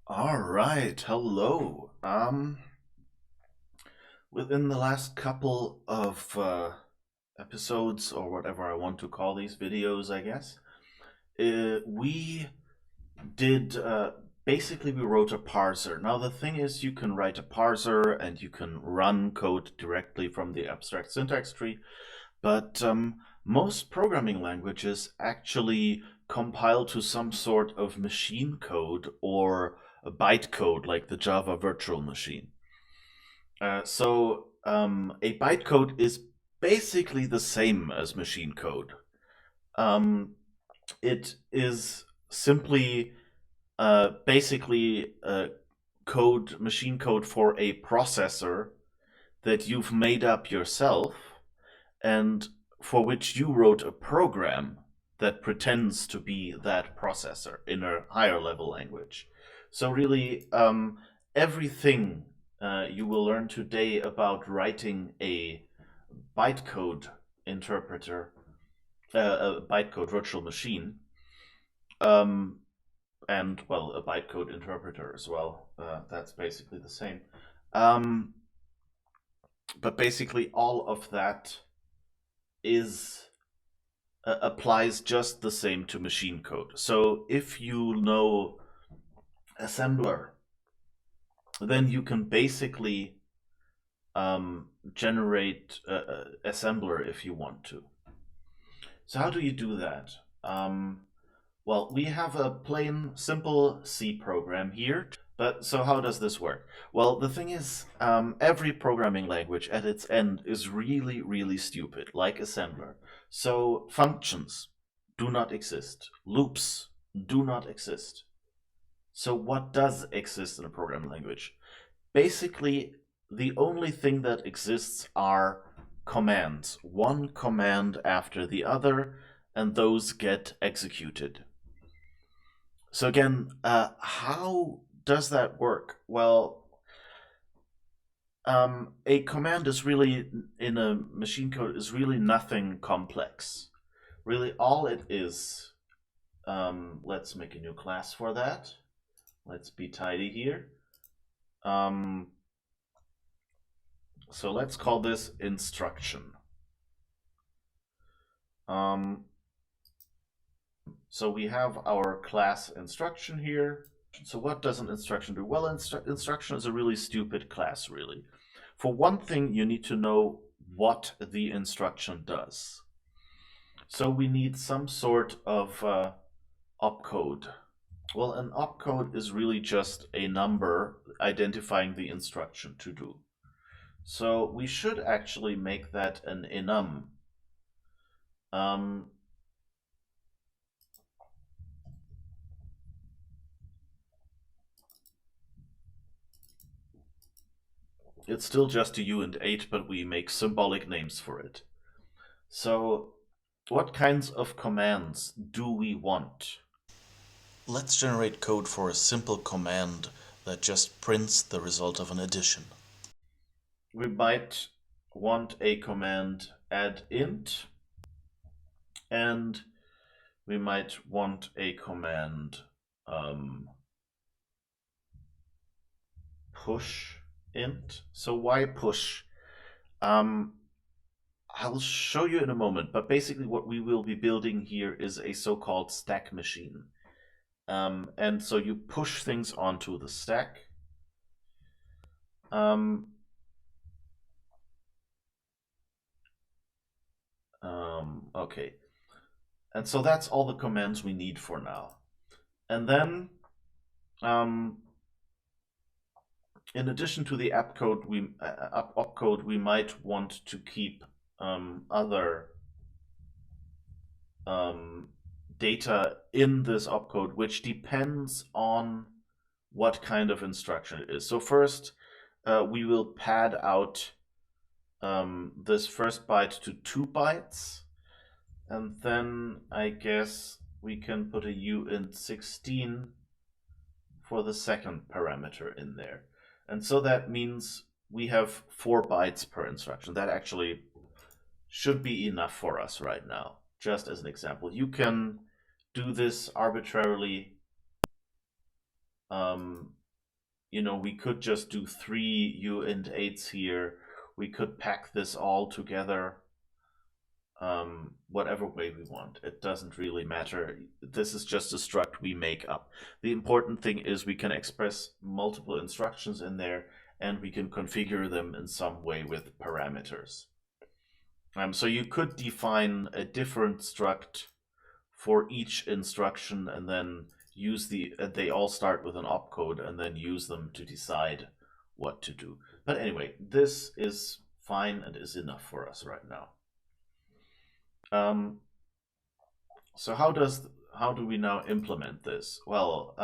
All right, hello. Within the last couple of episodes, or whatever I want to call these videos, I guess, we did basically we wrote a parser. Now the thing is, you can write a parser and you can run code directly from the abstract syntax tree, but most programming languages actually compile to some sort of machine code or a bytecode, like the Java virtual machine. A bytecode is basically the same as machine code. Um, it is simply basically machine code for a processor that you've made up yourself and for which you wrote a program that pretends to be that processor in a higher level language. So really, everything you will learn today about writing a bytecode interpreter, a bytecode virtual machine, um, and well, a bytecode interpreter as well. That's basically the same. Um, but basically, all of that is applies just the same to machine code. So if you know assembler, then you can basically generate assembler if you want to. So how do you do that? Well, we have a plain, simple C program here. But so how does this work? Well, the thing is, every programming language at its end is really, really stupid, like assembler. So functions do not exist. Loops do not exist. So what does exist in a programming language? Basically, the only thing that exists are commands, one command after the other, and those get executed. So again, how does that work? Well, a command is really, in a machine code, is really nothing complex. Really, all it is, let's make a new class for that. Let's be tidy here. Um, so let's call this instruction. Um, so we have our class instruction here. So what does an instruction do? Well, instruction is a really stupid class, really. For one thing, you need to know what the instruction does. So we need some sort of opcode. Well, an opcode is really just a number identifying the instruction to do. So we should actually make that an enum. Um, it's still just a uint8, but we make symbolic names for it. So what kinds of commands do we want? Let's generate code for a simple command that just prints the result of an addition. We might want a command add int, and we might want a command push int. So why push? I'll show you in a moment, but basically what we will be building here is a so-called stack machine. And so you push things onto the stack. Okay. And so that's all the commands we need for now. And then, in addition to the opcode, we might want to keep other data in this opcode, which depends on what kind of instruction it is. So first, we will pad out this first byte to 2 bytes, and then I guess we can put a uint16 for the second parameter in there. And so that means we have 4 bytes per instruction. That actually should be enough for us right now. Just as an example, you can do this arbitrarily we could just do 3 uint8s here. We could pack this all together whatever way we want. It doesn't really matter. This is just a struct we make up. The important thing is we can express multiple instructions in there, and we can configure them in some way with parameters. So you could define a different struct for each instruction and then use they all start with an opcode and then use them to decide what to do. But anyway, this is fine and is enough for us right now. So how do we now implement this? Well,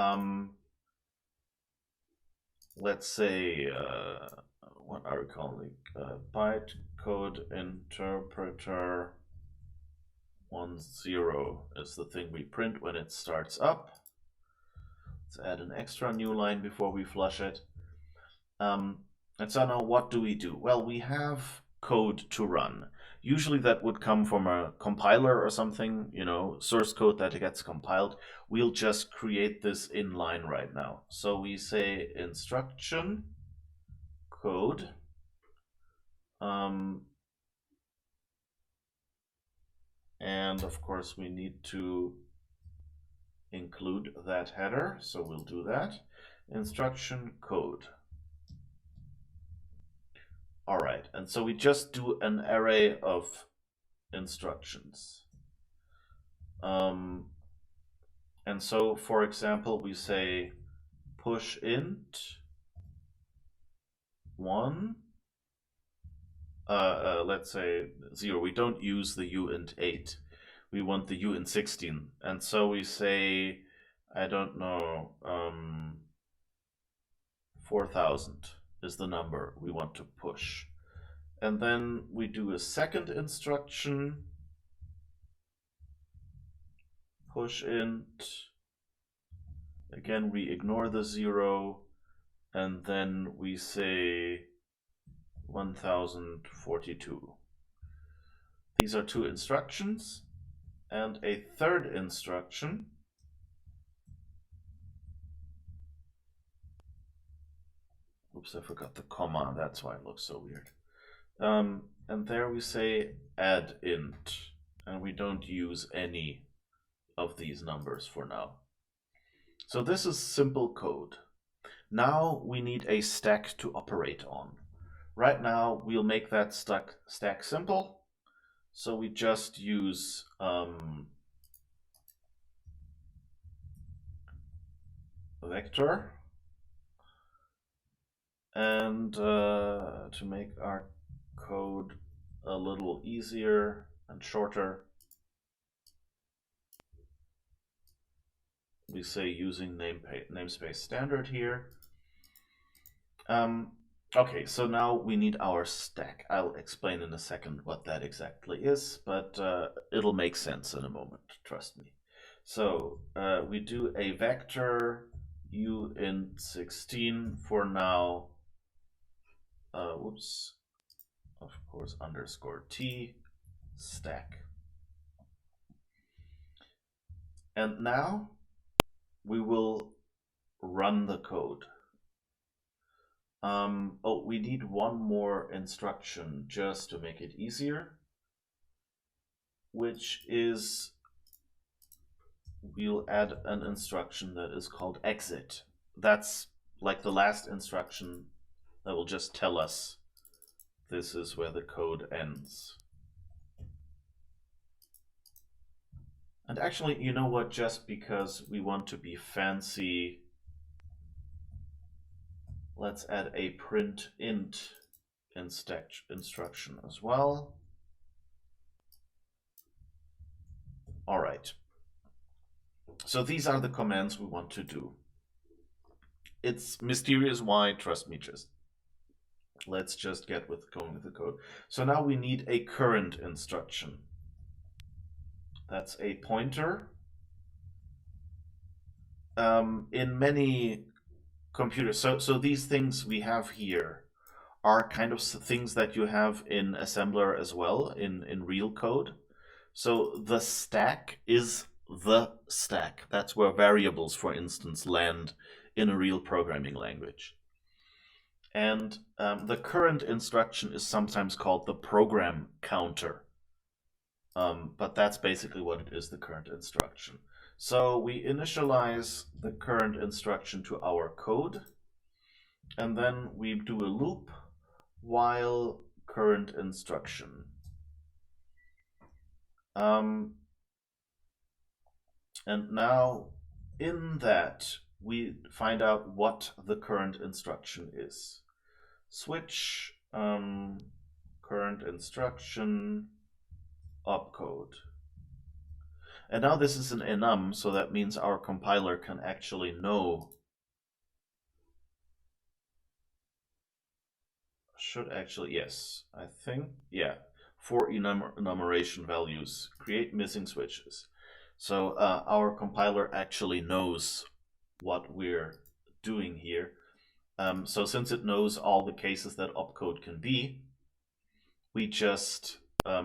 let's say what are we calling bytecode interpreter 10 is the thing we print when it starts up. Let's add an extra new line before we flush it. And so now what do we do? Well, we have code to run. Usually that would come from a compiler or something, source code that gets compiled. We'll just create this inline right now. So we say instruction code. And of course we need to include that header, so we'll do that. Instruction code. All right, and so we just do an array of instructions. And so, for example, we say push int 1, let's say 0. We don't use the uint8. We want the uint16. And so we say, I don't know, 4000 is the number we want to push. And then we do a second instruction, push int. Again, we ignore the 0, and then we say 1042. These are 2 instructions, and a third instruction. Oops, I forgot the comma, that's why it looks so weird. And there we say add int, and we don't use any of these numbers for now. So this is simple code. Now we need a stack to operate on. Right now we'll make that stack simple. So we just use vector. And to make our code a little easier and shorter, we say using namespace standard here. Okay, so now we need our stack. I'll explain in a second what that exactly is, but it'll make sense in a moment, trust me. So we do a vector uint16 for now. Whoops, of course, _t stack. And now we will run the code. Oh, we need one more instruction just to make it easier, which is we'll add an instruction that is called exit. That's like the last instruction that will just tell us this is where the code ends. And actually, you know what, just because we want to be fancy, let's add a print int instruction as well. All right. So these are the commands we want to do. It's mysterious why, trust me, let's just get going with the code. So now we need a current instruction. That's a pointer. In many computers, so these things we have here are kind of things that you have in assembler as well, in real code. So the stack is the stack. That's where variables, for instance, land in a real programming language. And the current instruction is sometimes called the program counter. But that's basically what it is, the current instruction. So we initialize the current instruction to our code, and then we do a loop while current instruction. And now in that, we find out what the current instruction is. Switch current instruction opcode. And now this is an enum, so that means our compiler can actually know. Should actually, yes, I think, yeah. For enumeration values, create missing switches. So our compiler actually knows what we're doing here. So since it knows all the cases that opcode can be, we just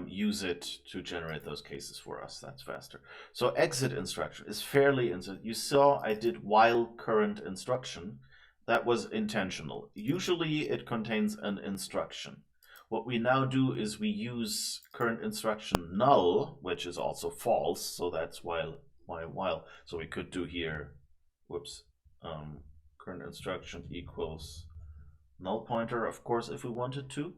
use it to generate those cases for us. That's faster. So exit instruction is fairly instant. You saw I did while current instruction. That was intentional. Usually it contains an instruction. What we now do is we use current instruction null, which is also false, so that's while. So we could do here, whoops, current instruction equals null pointer, of course, if we wanted to.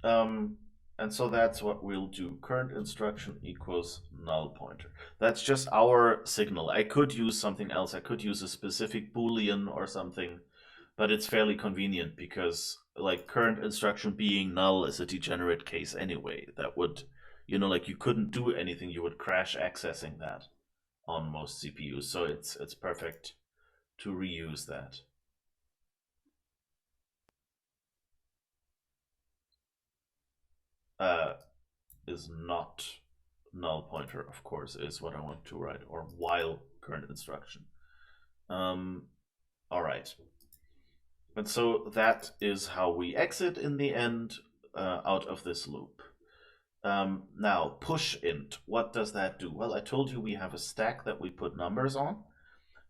And so that's what we'll do. Current instruction equals null pointer. That's just our signal. I could use something else. I could use a specific Boolean or something, but it's fairly convenient because like current instruction being null is a degenerate case anyway. That would, like you couldn't do anything. You would crash accessing that on most CPUs. So it's perfect to reuse that. Is not null pointer, of course, is what I want to write, or while current instruction. All right. And so that is how we exit in the end out of this loop. Now, push int, what does that do? Well, I told you we have a stack that we put numbers on.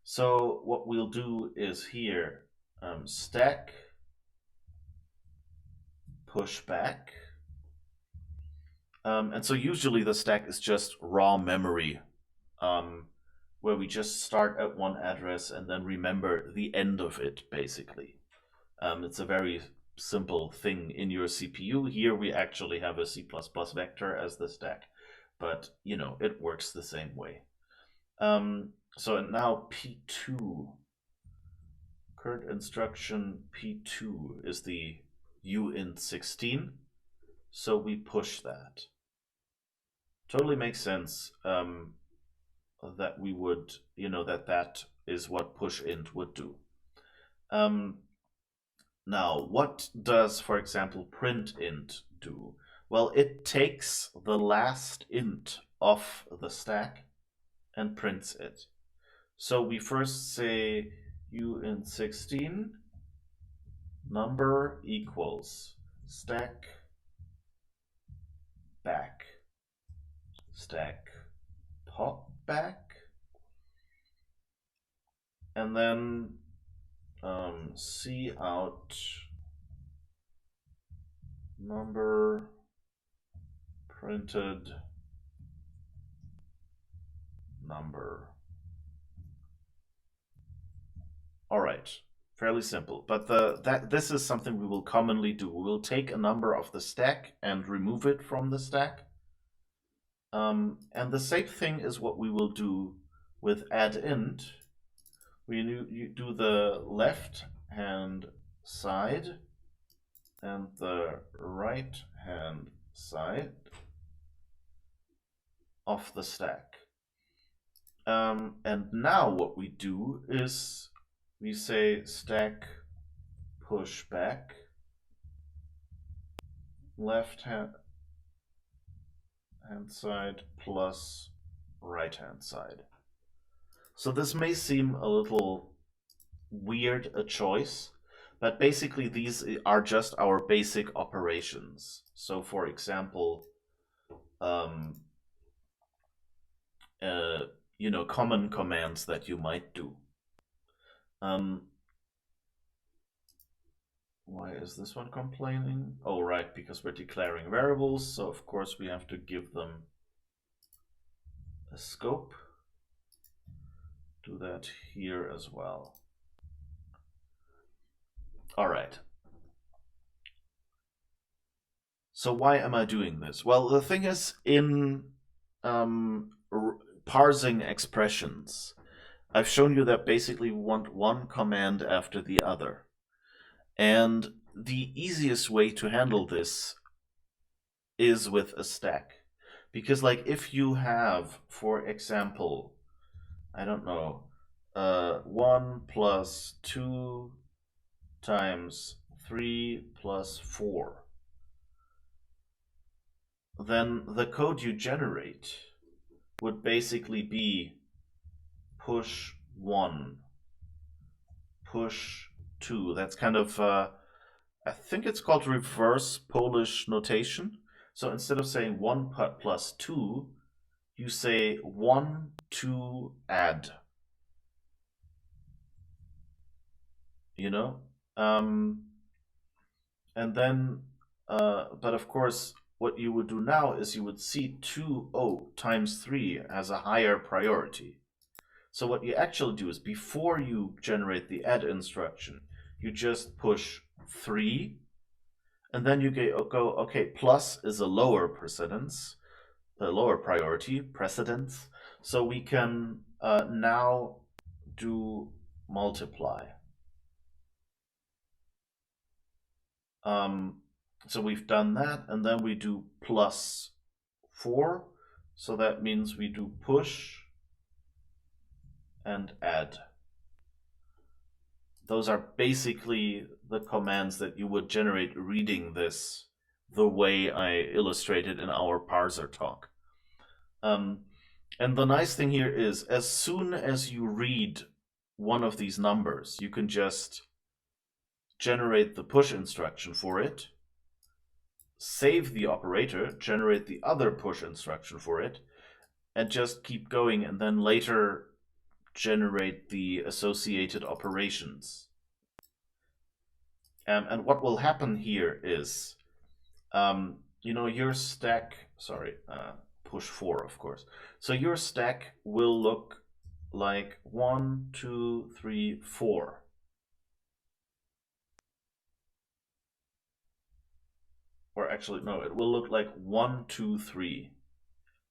So what we'll do is here, stack push back. And so usually the stack is just raw memory, where we just start at one address and then remember the end of it, basically. It's a very simple thing in your CPU. Here we actually have a C++ vector as the stack, but it works the same way. So now P2, current instruction P2 is the uint16. So we push that. Totally makes sense that we would, that is what push int would do. Now, what does, for example, print int do? Well, it takes the last int off the stack and prints it. So we first say uint16 number equals stack back, stack pop back, and then cout number printed number. All right, fairly simple, but this is something we will commonly do. We will take a number of the stack and remove it from the stack. And the same thing is what we will do with addInt. You do the left hand side and the right hand side of the stack. And now what we do is we say stack push back left hand side plus right hand side. So this may seem a little weird a choice, but basically these are just our basic operations. So for example, common commands that you might do. Why is this one complaining? Oh, right, because we're declaring variables, so of course we have to give them a scope. Do that here as well. All right. So why am I doing this? Well, the thing is, in parsing expressions, I've shown you that basically we want one command after the other. And the easiest way to handle this is with a stack. Because like if you have, for example, I don't know, 1 plus 2 times 3 plus 4, then the code you generate would basically be push 1, push 2. That's kind of, I think it's called reverse Polish notation. So instead of saying 1 plus 2, you say 1, 2, add. You know? And then, but of course, what you would do now is you would see 2 times 3 as a higher priority. So what you actually do is before you generate the add instruction, you just push 3, and then you go okay, plus is a lower precedence, a lower priority, precedence. So we can now do multiply. So we've done that, and then we do plus 4. So that means we do push and add. Those are basically the commands that you would generate reading this the way I illustrated in our parser talk. And the nice thing here is, as soon as you read one of these numbers, you can just generate the push instruction for it, save the operator, generate the other push instruction for it, and just keep going, and then later generate the associated operations. And what will happen here is, you know, your stack, sorry, push 4, of course. So your stack will look like 1, 2, 3, 4. Or actually, no, it will look like 1, 2, 3.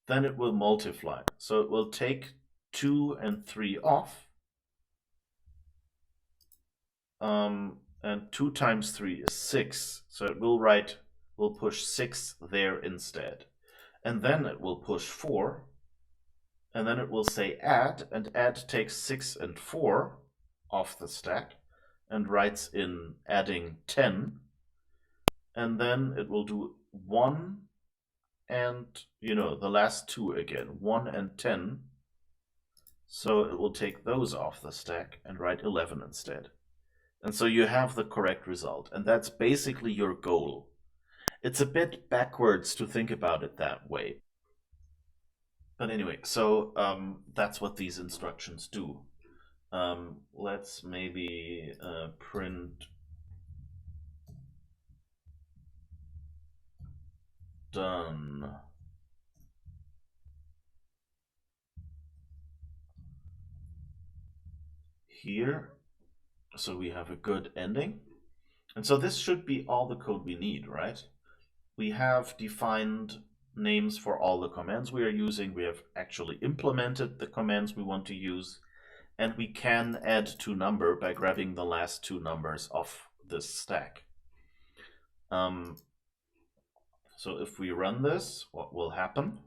Then it will multiply. So it will take 2 and 3 off. And 2 times 3 is 6. So it will push 6 there instead. And then it will push 4. And then it will say add, and add takes 6 and 4 off the stack and writes in adding 10. And then it will do 1 and, you know, the last 2 again, 1 and 10. So it will take those off the stack and write 11 instead. And so you have the correct result. And that's basically your goal. It's a bit backwards to think about it that way. But anyway, so that's what these instructions do. Let's maybe print done. Here, so we have a good ending. And so this should be all the code we need, right? We have defined names for all the commands we are using. We have actually implemented the commands we want to use. And we can add to number by grabbing the last 2 numbers off this stack. So if we run this, what will happen?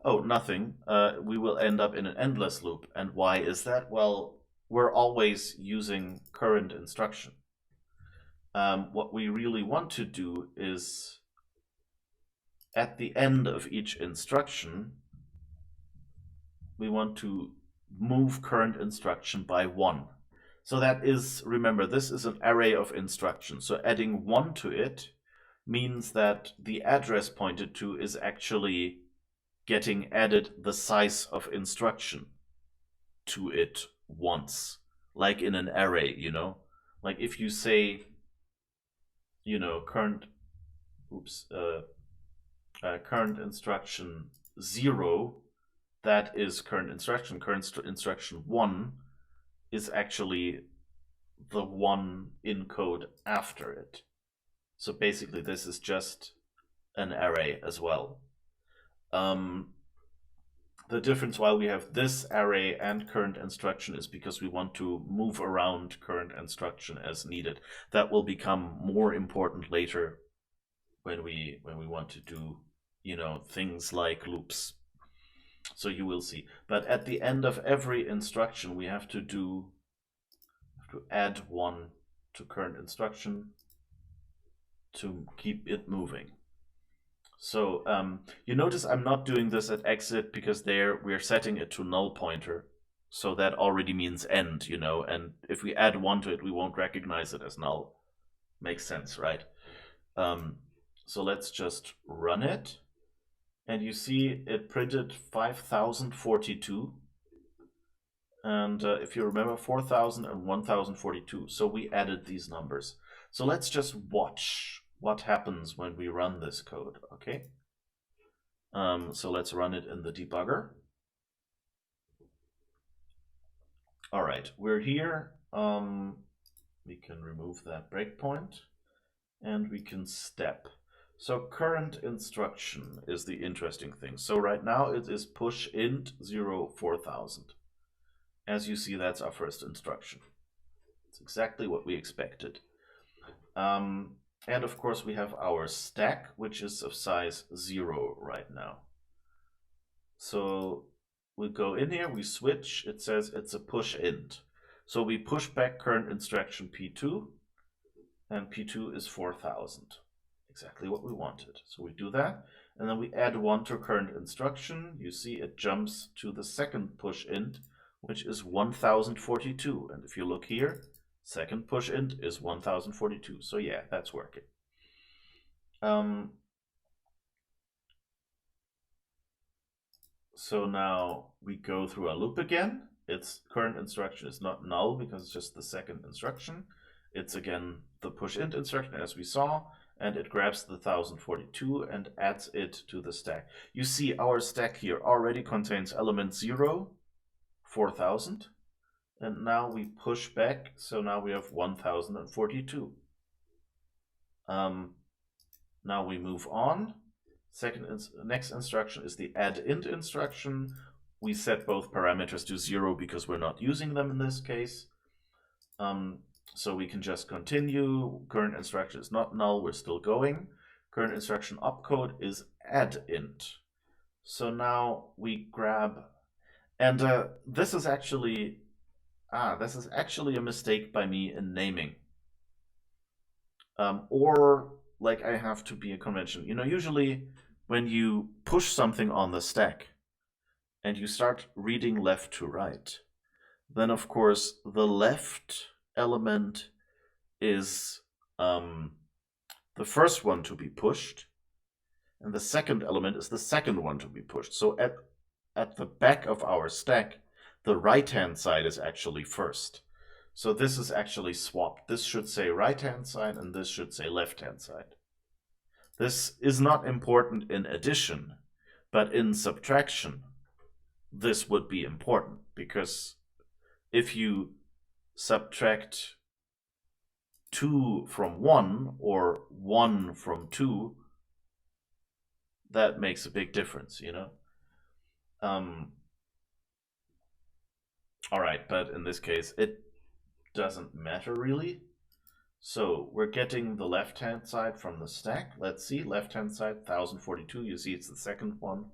Oh, nothing. We will end up in an endless loop. And why is that? Well, we're always using current instruction. What we really want to do is, at the end of each instruction, we want to move current instruction by 1. So that is, remember, this is an array of instructions. So adding 1 to it means that the address pointed to is actually getting added the size of instruction to it once, like in an array, you know? like if you say, current instruction 0, that is current instruction. Instruction 1 is actually the one in code after it. So basically this is just an array as well. The difference why we have this array and current instruction is because we want to move around current instruction as needed. That will become more important later when we want to do, things like loops. So you will see. But at the end of every instruction, we have to add 1 to current instruction to keep it moving. So you notice I'm not doing this at exit because there we're setting it to null pointer. So that already means end, and if we add 1 to it, we won't recognize it as null. Makes sense, right? So let's just run it. And you see it printed 5042. And if you remember, 4000 and 1042. So we added these numbers. So let's just watch what happens when we run this code, okay? So let's run it in the debugger. All right, we're here. We can remove that breakpoint and we can step. So current instruction is the interesting thing. So right now it is push int 0 4000. As you see, that's our first instruction. It's exactly what we expected. And of course we have our stack, which is of size 0 right now. So we go in here, we switch, it says it's a push int. So we push back current instruction P2, and P2 is 4000. Exactly what we wanted. So we do that, and then we add 1 to current instruction. You see it jumps to the second push int, which is 1042. And if you look here, second push int is 1042. So yeah, that's working. So now we go through our loop again. Its current instruction is not null because it's just the second instruction. It's again the push int instruction as we saw, and it grabs the 1042 and adds it to the stack. You see our stack here already contains element 0, 4000, and now we push back, so now we have 1042. Now we move on. Next instruction is the add int instruction. We set both parameters to 0 because we're not using them in this case. So we can just continue. Current instruction is not null, we're still going. Current instruction opcode is add int. So now we grab, and this is actually a mistake by me in naming. Or like I have to be a convention. Usually when you push something on the stack and you start reading left to right, then of course the left element is the first one to be pushed, and the second element is the second one to be pushed. So at the back of our stack, the right-hand side is actually first. So this is actually swapped. This should say right-hand side and this should say left-hand side. This is not important in addition, but in subtraction, this would be important, because if you subtract 2 from 1 or 1 from 2, that makes a big difference, All right, but in this case, it doesn't matter really. So we're getting the left-hand side from the stack. Let's see, left-hand side, 1042. You see it's the second one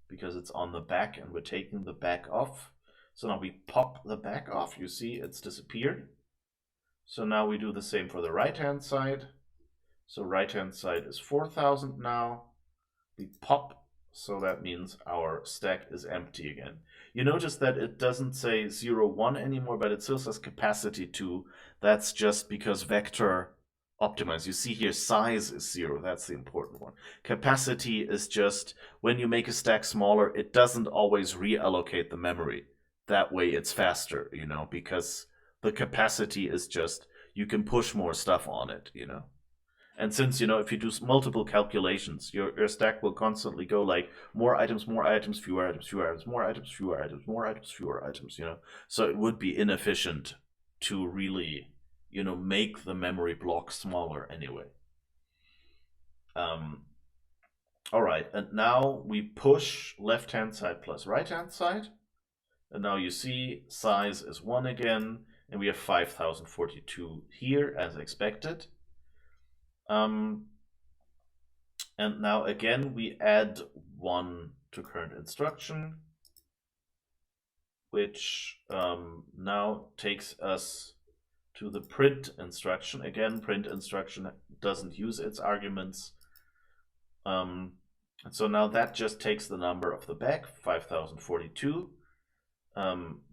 because it's on the back and we're taking the back off. So now we pop the back off. You see it's disappeared. So now we do the same for the right-hand side. So right-hand side is 4000 now. We pop, so that means our stack is empty again. You notice that it doesn't say 0, 1 anymore, but it still says capacity 2. That's just because vector optimized. You see here size is 0. That's the important one. Capacity is just when you make a stack smaller, it doesn't always reallocate the memory. That way it's faster, because the capacity is just you can push more stuff on it, And since, if you do multiple calculations, your stack will constantly go like more items, fewer items, more items, fewer items, more items, fewer items, So it would be inefficient to really, make the memory block smaller anyway. All right, and now we push left-hand side plus right-hand side. And now you see size is 1 again, and we have 5042 here as expected. And now again, we add 1 to current instruction, which now takes us to the print instruction. Again, print instruction doesn't use its arguments. And so now that just takes the number of the back, 5042,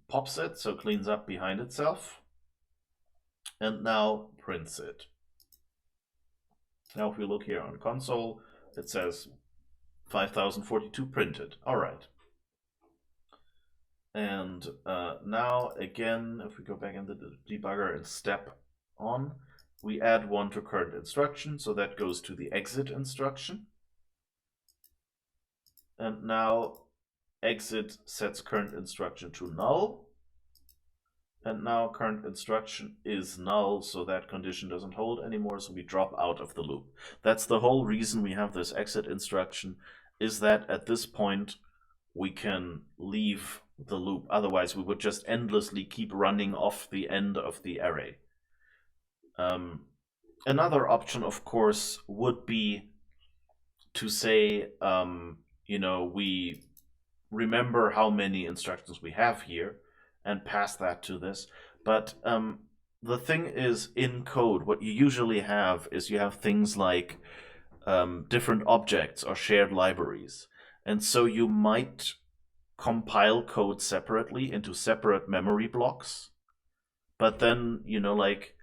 pops it, so cleans up behind itself, and now prints it. Now if we look here on console, it says 5042 printed. All right. And now again, if we go back into the debugger and step on, we add 1 to current instruction, so that goes to the exit instruction. And now exit sets current instruction to null. And now current instruction is null, so that condition doesn't hold anymore, so we drop out of the loop. That's the whole reason we have this exit instruction, is that at this point we can leave the loop. Otherwise we would just endlessly keep running off the end of the array. Another option, of course, would be to say, we remember how many instructions we have here and pass that to this. But the thing is, in code, what you usually have is you have things like different objects or shared libraries. And so you might compile code separately into separate memory blocks. But then, like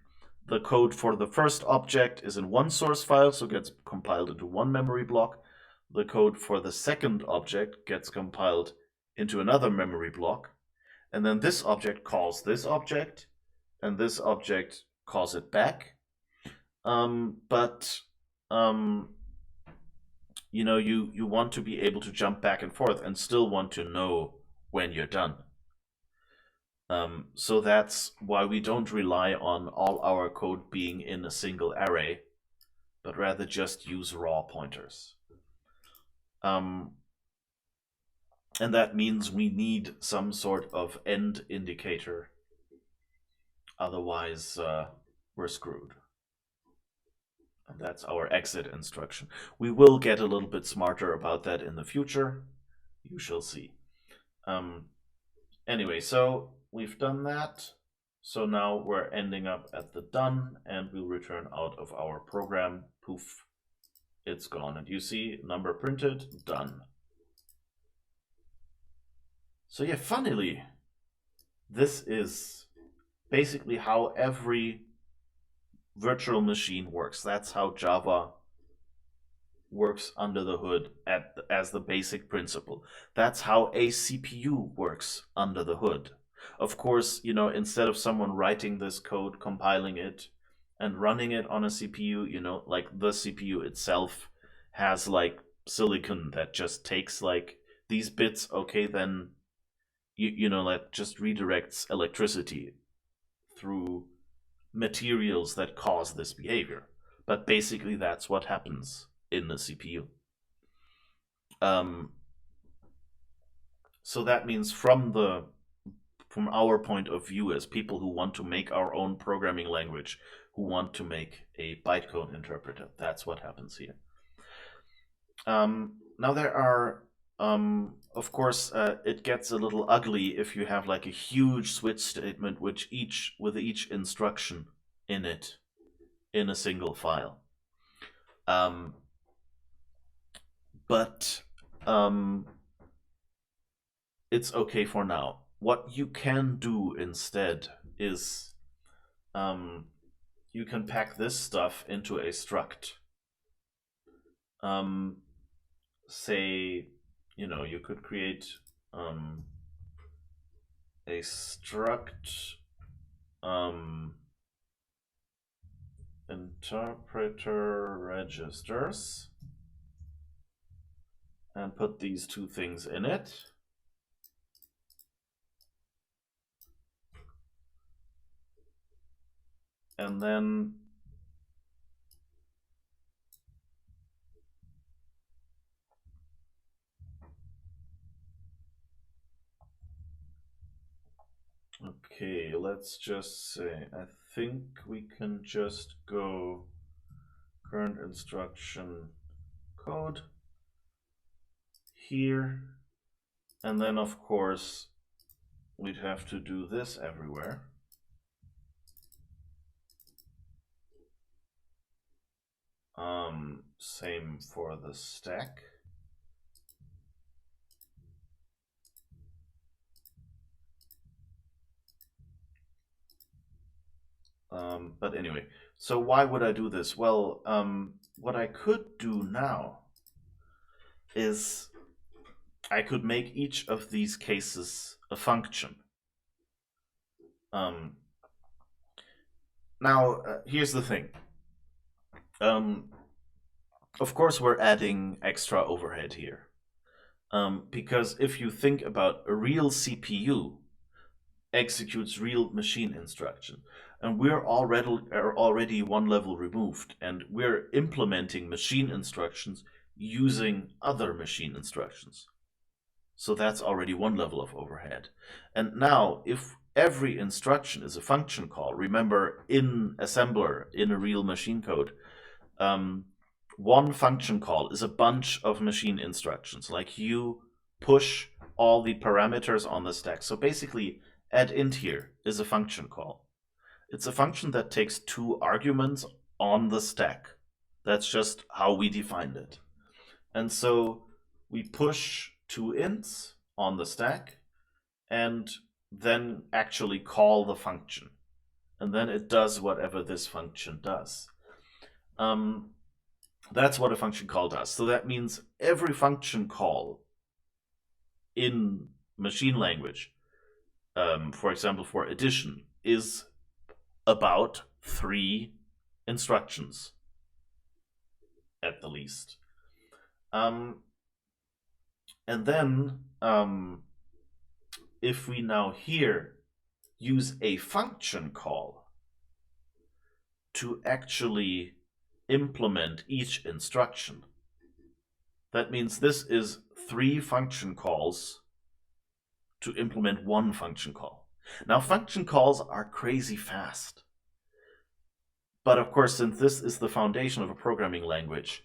the code for the first object is in one source file, so it gets compiled into one memory block. The code for the second object gets compiled into another memory block. And then this object calls this object, and this object calls it back. You want to be able to jump back and forth and still want to know when you're done. So that's why we don't rely on all our code being in a single array, but rather just use raw pointers. And that means we need some sort of end indicator. Otherwise, we're screwed. And that's our exit instruction. We will get a little bit smarter about that in the future. You shall see. Anyway, so we've done that. So now we're ending up at the done, and we'll return out of our program. Poof, it's gone. And you see number printed, done. So yeah, funnily, this is basically how every virtual machine works. That's how Java works under the hood as the basic principle. That's how a CPU works under the hood. Of course, instead of someone writing this code, compiling it, and running it on a CPU, like the CPU itself has like silicon that just takes like these bits, okay, then like just redirects electricity through materials that cause this behavior. But basically that's what happens in the CPU. So that means from our point of view as people who want to make our own programming language, who want to make a bytecode interpreter, that's what happens here. Now there are of course, it gets a little ugly if you have like a huge switch statement with each instruction in it in a single file. But it's okay for now. What you can do instead is you can pack this stuff into a struct. Say, you could create a struct interpreter registers and put these two things in it. And then okay, let's just say, I think we can just go current instruction code here. And then, of course, we'd have to do this everywhere. Same for the stack. But anyway, so why would I do this? Well, what I could do now is I could make each of these cases a function. Now, here's the thing. Of course, we're adding extra overhead here. Because if you think about a real CPU executes real machine instruction, and we're already one level removed, and we're implementing machine instructions using other machine instructions. So that's already one level of overhead. And now, if every instruction is a function call, remember in assembler, in a real machine code, one function call is a bunch of machine instructions. Like you push all the parameters on the stack. So basically, add int here is a function call. It's a function that takes 2 arguments on the stack. That's just how we defined it. And so we push 2 ints on the stack and then actually call the function. And then it does whatever this function does. That's what a function call does. So that means every function call in machine language, for example, for addition, is about 3 instructions at the least. And then if we now here use a function call to actually implement each instruction, that means this is 3 function calls to implement 1 function call. Now, function calls are crazy fast. But of course, since this is the foundation of a programming language,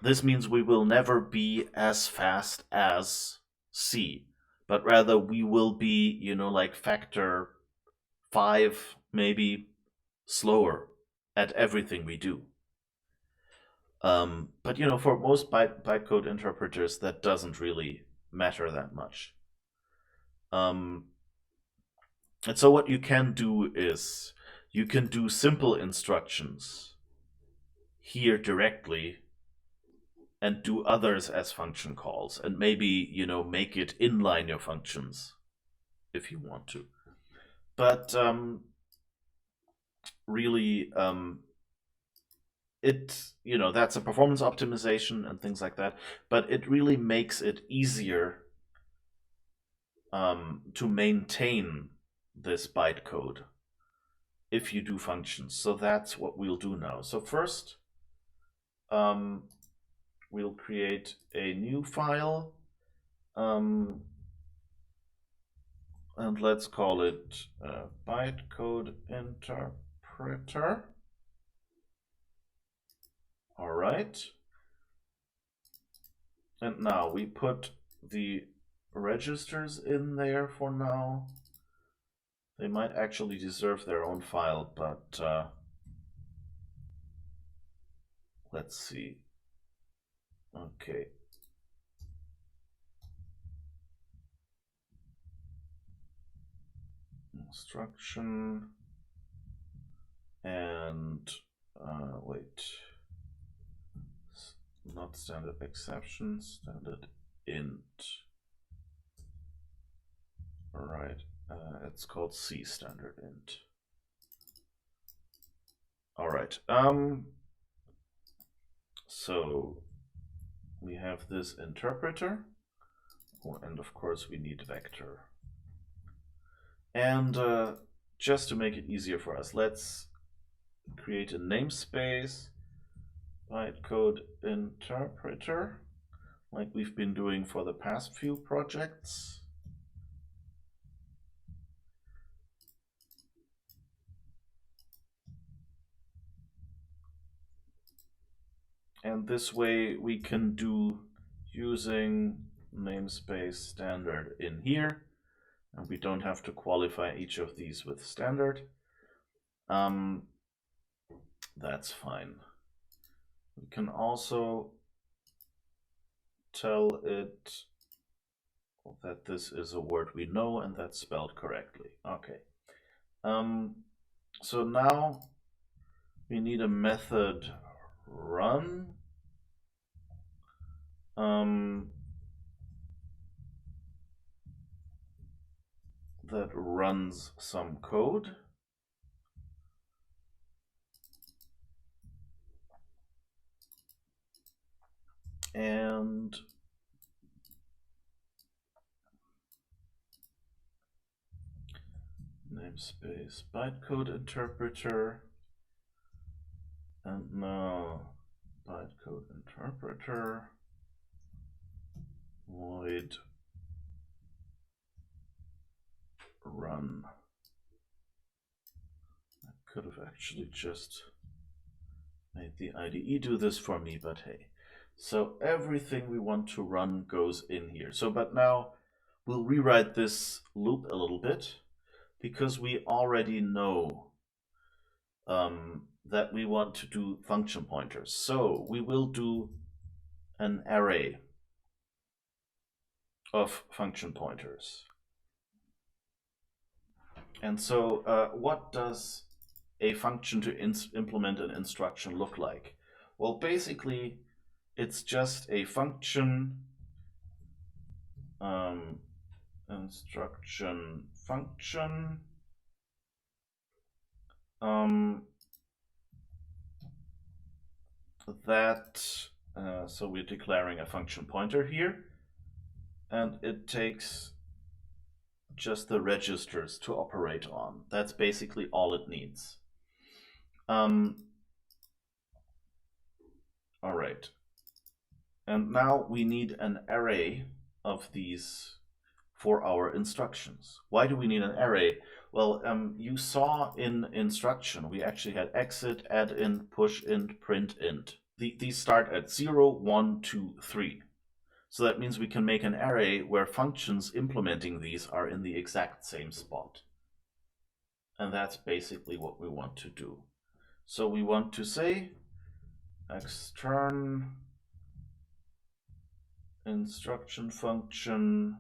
this means we will never be as fast as C, but rather we will be, like factor 5, maybe slower at everything we do. But for most bytecode interpreters, that doesn't really matter that much. And so what you can do is you can do simple instructions here directly and do others as function calls, and maybe make it inline your functions if you want to. But really, that's a performance optimization and things like that. But it really makes it easier to maintain this bytecode if you do functions. So that's what we'll do now. So first, we'll create a new file, and let's call it bytecode interpreter. All right. And now we put the registers in there for now. They might actually deserve their own file, but let's see. Okay. Instruction and wait, not standard exception, standard int. All right, it's called C standard int. All right. So we have this interpreter, and of course we need vector. And just to make it easier for us, let's create a namespace bytecode interpreter, like we've been doing for the past few projects. And this way we can do using namespace standard in here, and we don't have to qualify each of these with standard. That's fine. We can also tell it that this is a word we know and that's spelled correctly. Okay. So now we need a method run. That runs some code. And namespace bytecode interpreter. And now bytecode interpreter void run. I could have actually just made the IDE do this for me, but hey. So everything we want to run goes in here. So, but now we'll rewrite this loop a little bit because we already know that we want to do function pointers. So we will do an array of function pointers. And so what does a function to implement an instruction look like? Well, basically, it's just a function, instruction function, so we're declaring a function pointer here, and it takes just the registers to operate on. That's basically all it needs. All right. And now we need an array of these for our instructions. Why do we need an array? Well, you saw in instruction, we actually had exit, add int, push int, print int. These start at 0, 1, 2, 3. So that means we can make an array where functions implementing these are in the exact same spot. And that's basically what we want to do. So we want to say extern instruction function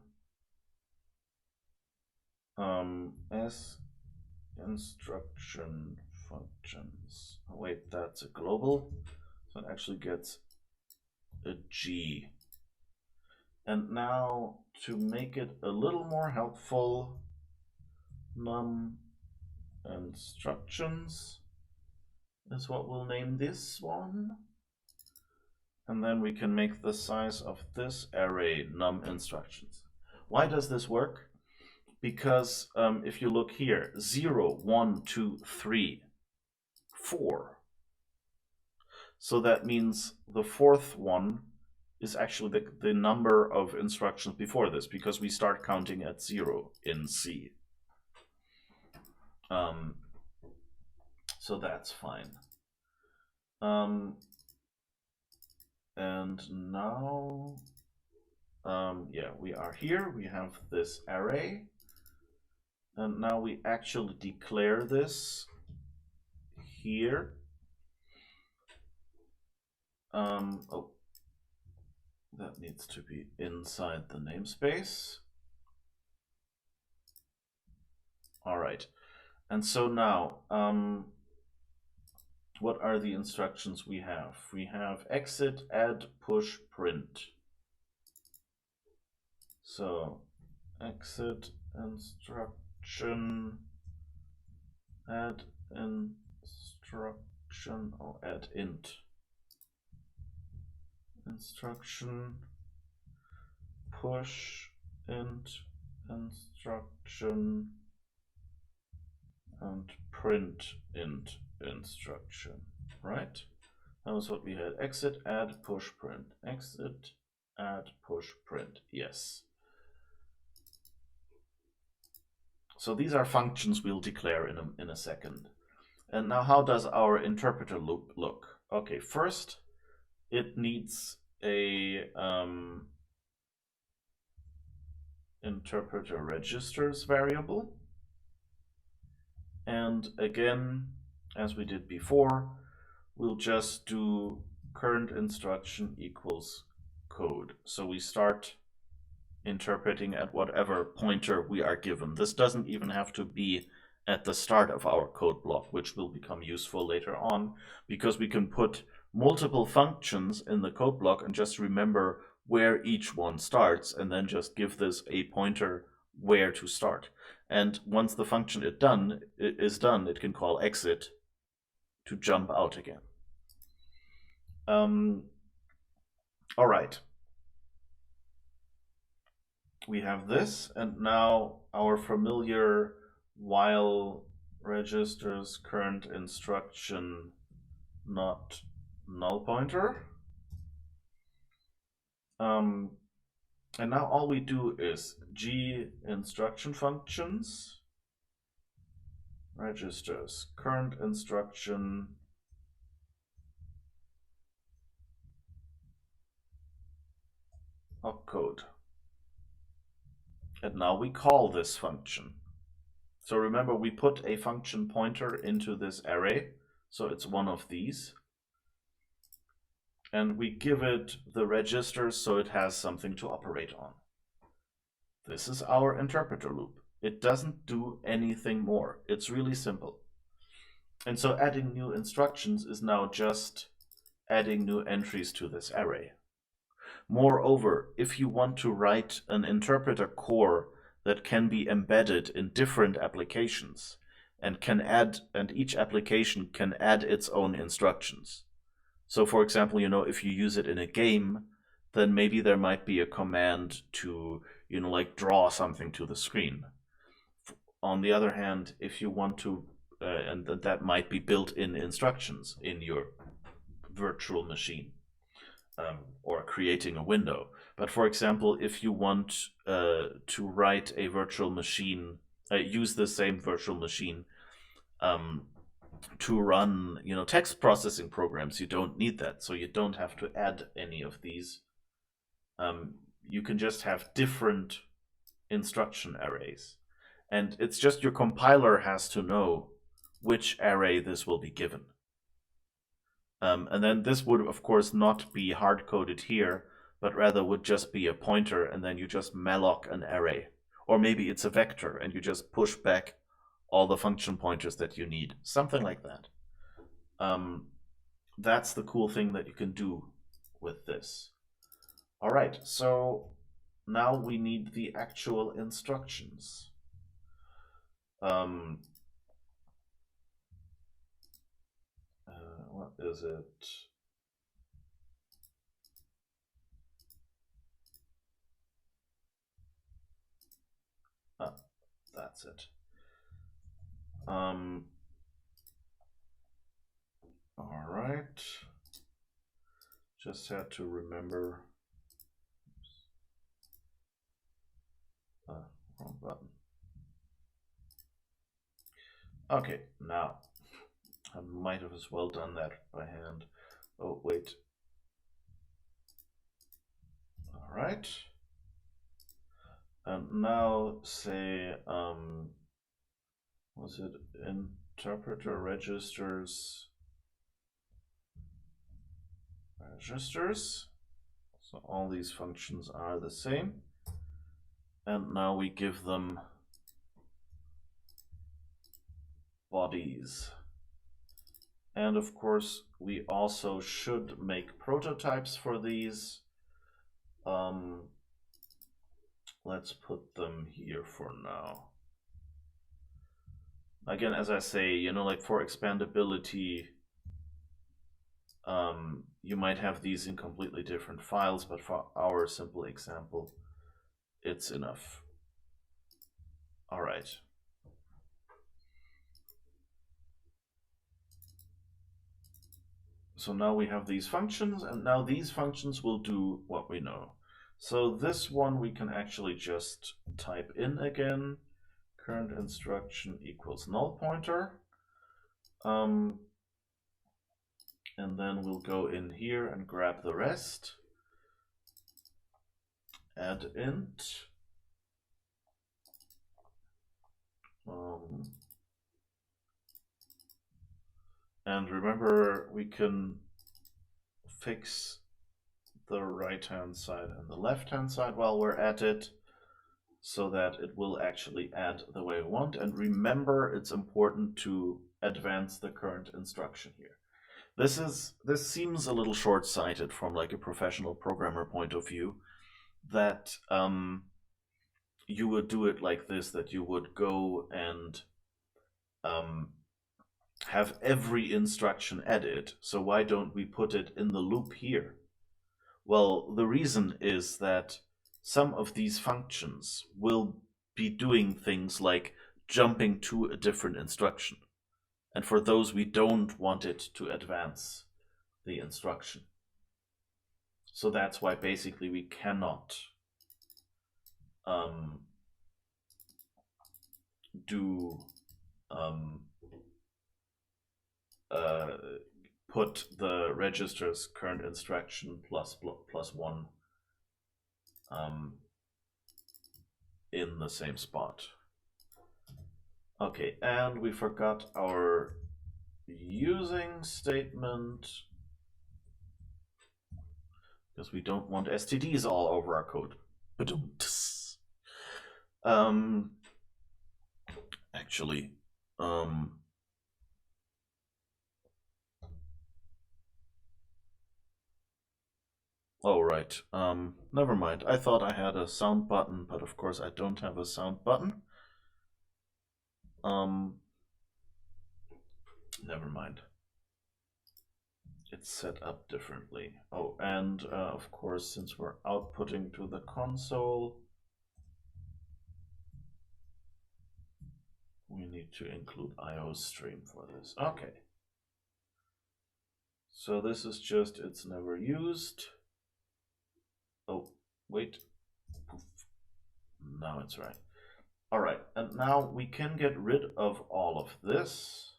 as instruction functions. Oh, wait, that's a global. So it actually gets a G. And now to make it a little more helpful, num instructions is what we'll name this one. And then we can make the size of this array num instructions. Why does this work? Because if you look here, 0, 1, 2, 3, 4. So that means the fourth one is actually the number of instructions before this, because we start counting at 0 in C. So that's fine. And now, yeah, we are here. We have this array. And now we actually declare this here. Oh, that needs to be inside the namespace. All right. And so now, what are the instructions we have? We have exit, add, push, print. So exit instruction, add instruction, instruction, or add int instruction, push int instruction, and print int instruction, right? That was what we had. Exit, add, push, print. Exit, add, push, print. Yes. So these are functions we'll declare in a second. And now how does our interpreter loop look? Okay, first it needs a interpreter registers variable. And again, as we did before, we'll just do current instruction equals code. So we start interpreting at whatever pointer we are given. This doesn't even have to be at the start of our code block, which will become useful later on, because we can put multiple functions in the code block and just remember where each one starts, and then just give this a pointer where to start. And once the function is done, it can call exit to jump out again. All right. We have this, and now our familiar while registers current instruction not null pointer. And now all we do is g instruction functions registers current instruction opcode. And now we call this function. So remember, we put a function pointer into this array, so it's one of these. And we give it the registers so it has something to operate on. This is our interpreter loop. It doesn't do anything more. It's really simple. And so adding new instructions is now just adding new entries to this array. Moreover, if you want to write an interpreter core that can be embedded in different applications and each application can add its own instructions. So for example, if you use it in a game, then maybe there might be a command to, like draw something to the screen. On the other hand, if you want to, and that might be built-in instructions in your virtual machine. Or creating a window. But for example, if you want to write a virtual machine, use the same virtual machine to run, text processing programs, you don't need that. So you don't have to add any of these. You can just have different instruction arrays. And it's just your compiler has to know which array this will be given. And then this would, of course, not be hard-coded here, but rather would just be a pointer, and then you just malloc an array. Or maybe it's a vector, and you just push back all the function pointers that you need. Something like that. That's the cool thing that you can do with this. All right, so now we need the actual instructions. What is it? Ah, that's it. All right. Just had to remember. Wrong button. Okay, now I might have as well done that by hand. Oh, wait. All right. And now say, was it interpreter registers? So all these functions are the same. And now we give them bodies. And of course, we also should make prototypes for these. Let's put them here for now. Again, as I say, like for expandability, You might have these in completely different files, but for our simple example, it's enough. All right. So now we have these functions, and now these functions will do what we know. So this one we can actually just type in again. Current instruction equals null pointer. And then we'll go in here and grab the rest. Add int. And remember, we can fix the right-hand side and the left-hand side while we're at it, so that it will actually add the way we want. And remember, it's important to advance the current instruction here. This seems a little short-sighted from like a professional programmer point of view, that you would do it like this, that you would go and have every instruction added. So why don't we put it in the loop here? Well, the reason is that some of these functions will be doing things like jumping to a different instruction. And for those, we don't want it to advance the instruction. So that's why basically we cannot put the register's current instruction plus 1 in the same spot. Okay, and we forgot our using statement, because we don't want STDs all over our code. Actually, oh, right. Never mind. I thought I had a sound button, but of course I don't have a sound button. Never mind. It's set up differently. Oh, and of course, since we're outputting to the console, we need to include IO stream for this. Okay. So this is just, it's never used. Oh, wait. Poof. Now it's right. All right, and now we can get rid of all of this.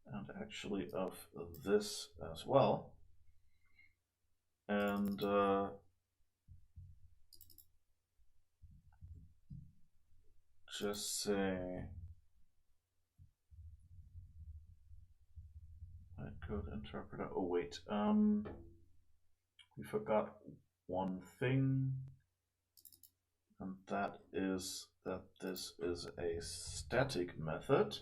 And actually of this as well. And just say bytecode interpreter. Oh wait, we forgot one thing, and that is that this is a static method.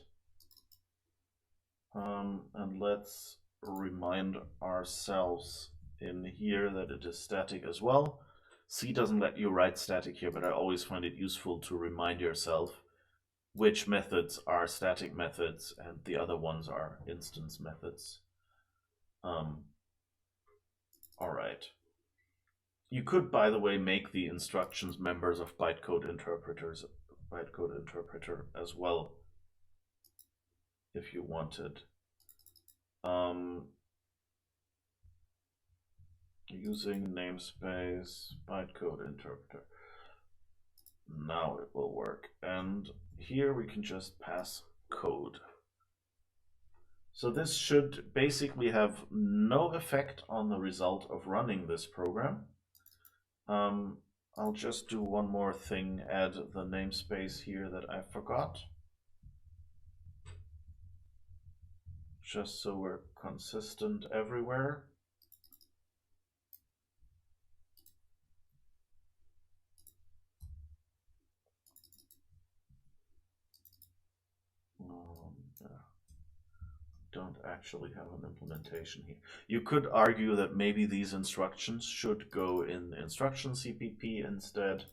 And let's remind ourselves in here that it is static as well. C doesn't let you write static here, but I always find it useful to remind yourself which methods are static methods and the other ones are instance methods. All right. You could, by the way, make the instructions members of bytecode interpreter as well, if you wanted. Using namespace bytecode interpreter. Now it will work. And here we can just pass code. So this should basically have no effect on the result of running this program. I'll just do one more thing, add the namespace here that I forgot. Just so we're consistent everywhere. Don't actually have an implementation here. You could argue that maybe these instructions should go in instruction CPP instead,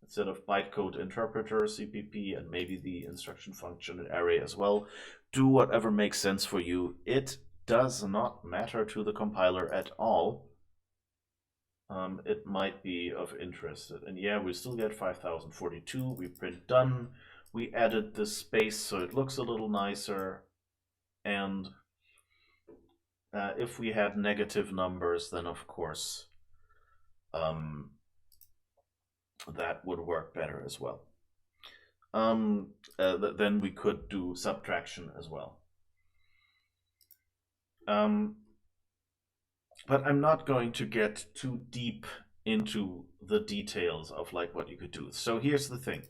instead of bytecode interpreter, CPP, and maybe the instruction function array as well. Do whatever makes sense for you. It does not matter to the compiler at all. It might be of interest. And yeah, we still get 5042. We print done. We added this space so it looks a little nicer. And if we had negative numbers, then of course that would work better as well. Then we could do subtraction as well. But I'm not going to get too deep into the details of like what you could do. So here's the thing.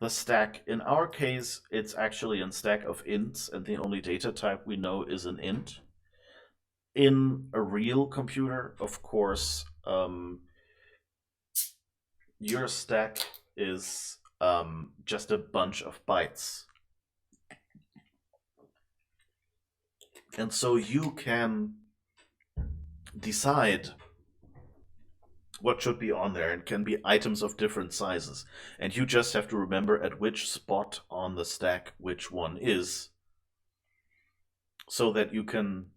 The stack, in our case, it's actually a stack of ints, and the only data type we know is an int. In a real computer, of course, your stack is just a bunch of bytes. And so you can decide what should be on there, and can be items of different sizes. And you just have to remember at which spot on the stack which one is, so that you can,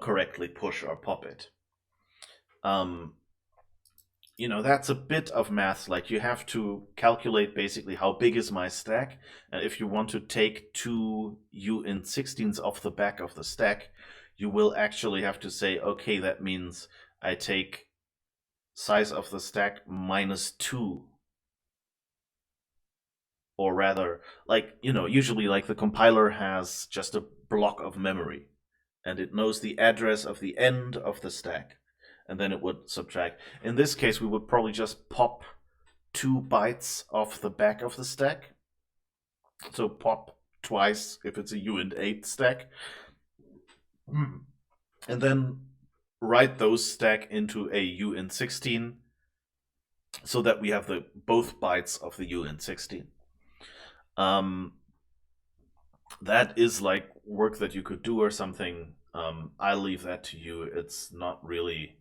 correctly push or pop it. That's a bit of math. Like, you have to calculate basically how big is my stack. And if you want to take 2 uint16s off the back of the stack, you will actually have to say, okay, that means I take size of the stack -2. Or rather, usually like the compiler has just a block of memory, and it knows the address of the end of the stack, and then it would subtract. In this case, we would probably just pop 2 bytes off the back of the stack. So pop twice if it's a uint8 stack. And then write those stack into a uint16, so that we have both bytes of the uint16. That is like work that you could do or something. I'll leave that to you. It's not really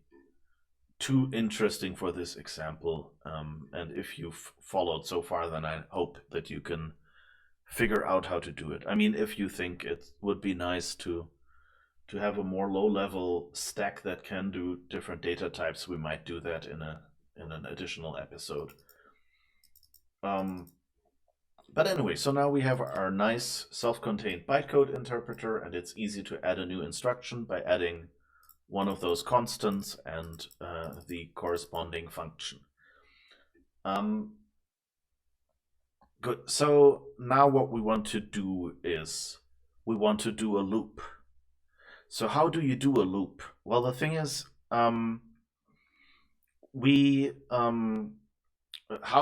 too interesting for this example. And if you've followed so far, then I hope that you can figure out how to do it. I mean, if you think it would be nice to have a more low-level stack that can do different data types, we might do that in an additional episode. But anyway, so now we have our nice self-contained bytecode interpreter, and it's easy to add a new instruction by adding one of those constants and the corresponding function. Good. So now what we want to do is we want to do a loop. So how do you do a loop? Well, the thing is, how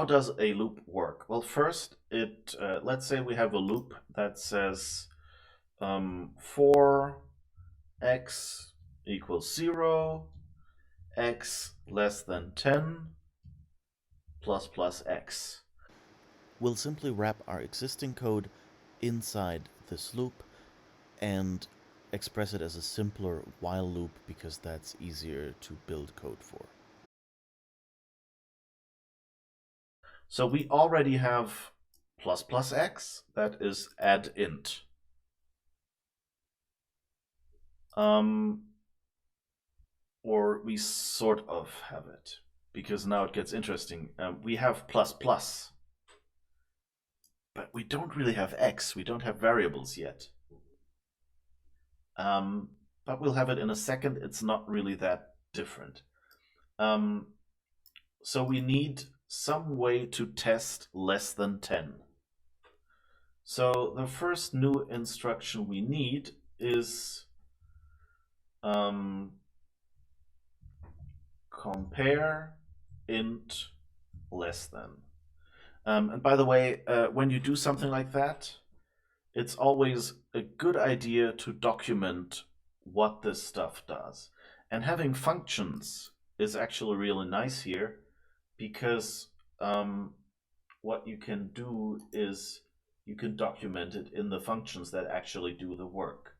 does a loop work? Well, first, let's say we have a loop that says for x equals 0, x less than 10, plus plus x. We'll simply wrap our existing code inside this loop and express it as a simpler while loop, because that's easier to build code for. So we already have plus plus x, that is add int. Or we sort of have it, because now it gets interesting. We have plus plus, but we don't really have x. We don't have variables yet. But we'll have it in a second. It's not really that different. So we need some way to test less than 10. So the first new instruction we need is compare int less than. And by the way, when you do something like that, it's always a good idea to document what this stuff does. And having functions is actually really nice here, because what you can do is you can document it in the functions that actually do the work.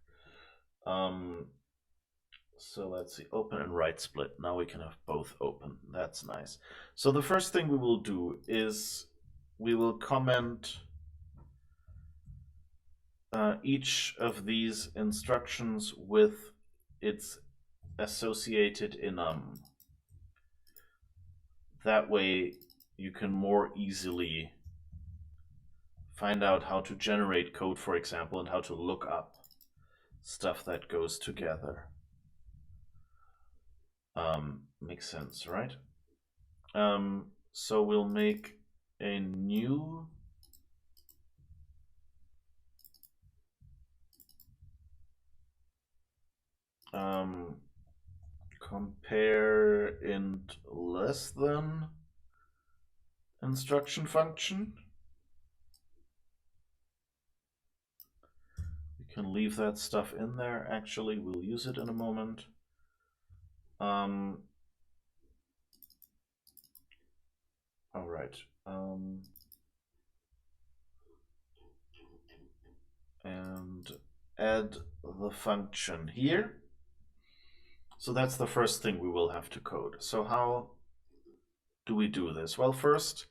So let's see, open and right split. Now we can have both open. That's nice. So the first thing we will do is we will comment each of these instructions with its associated enum. That way you can more easily find out how to generate code, for example, and how to look up stuff that goes together. Makes sense, right? So we'll make a new compare int less than instruction function. We can leave that stuff in there. Actually, we'll use it in a moment. All right. And add the function here. So that's the first thing we will have to code. So how do we do this? Well, first,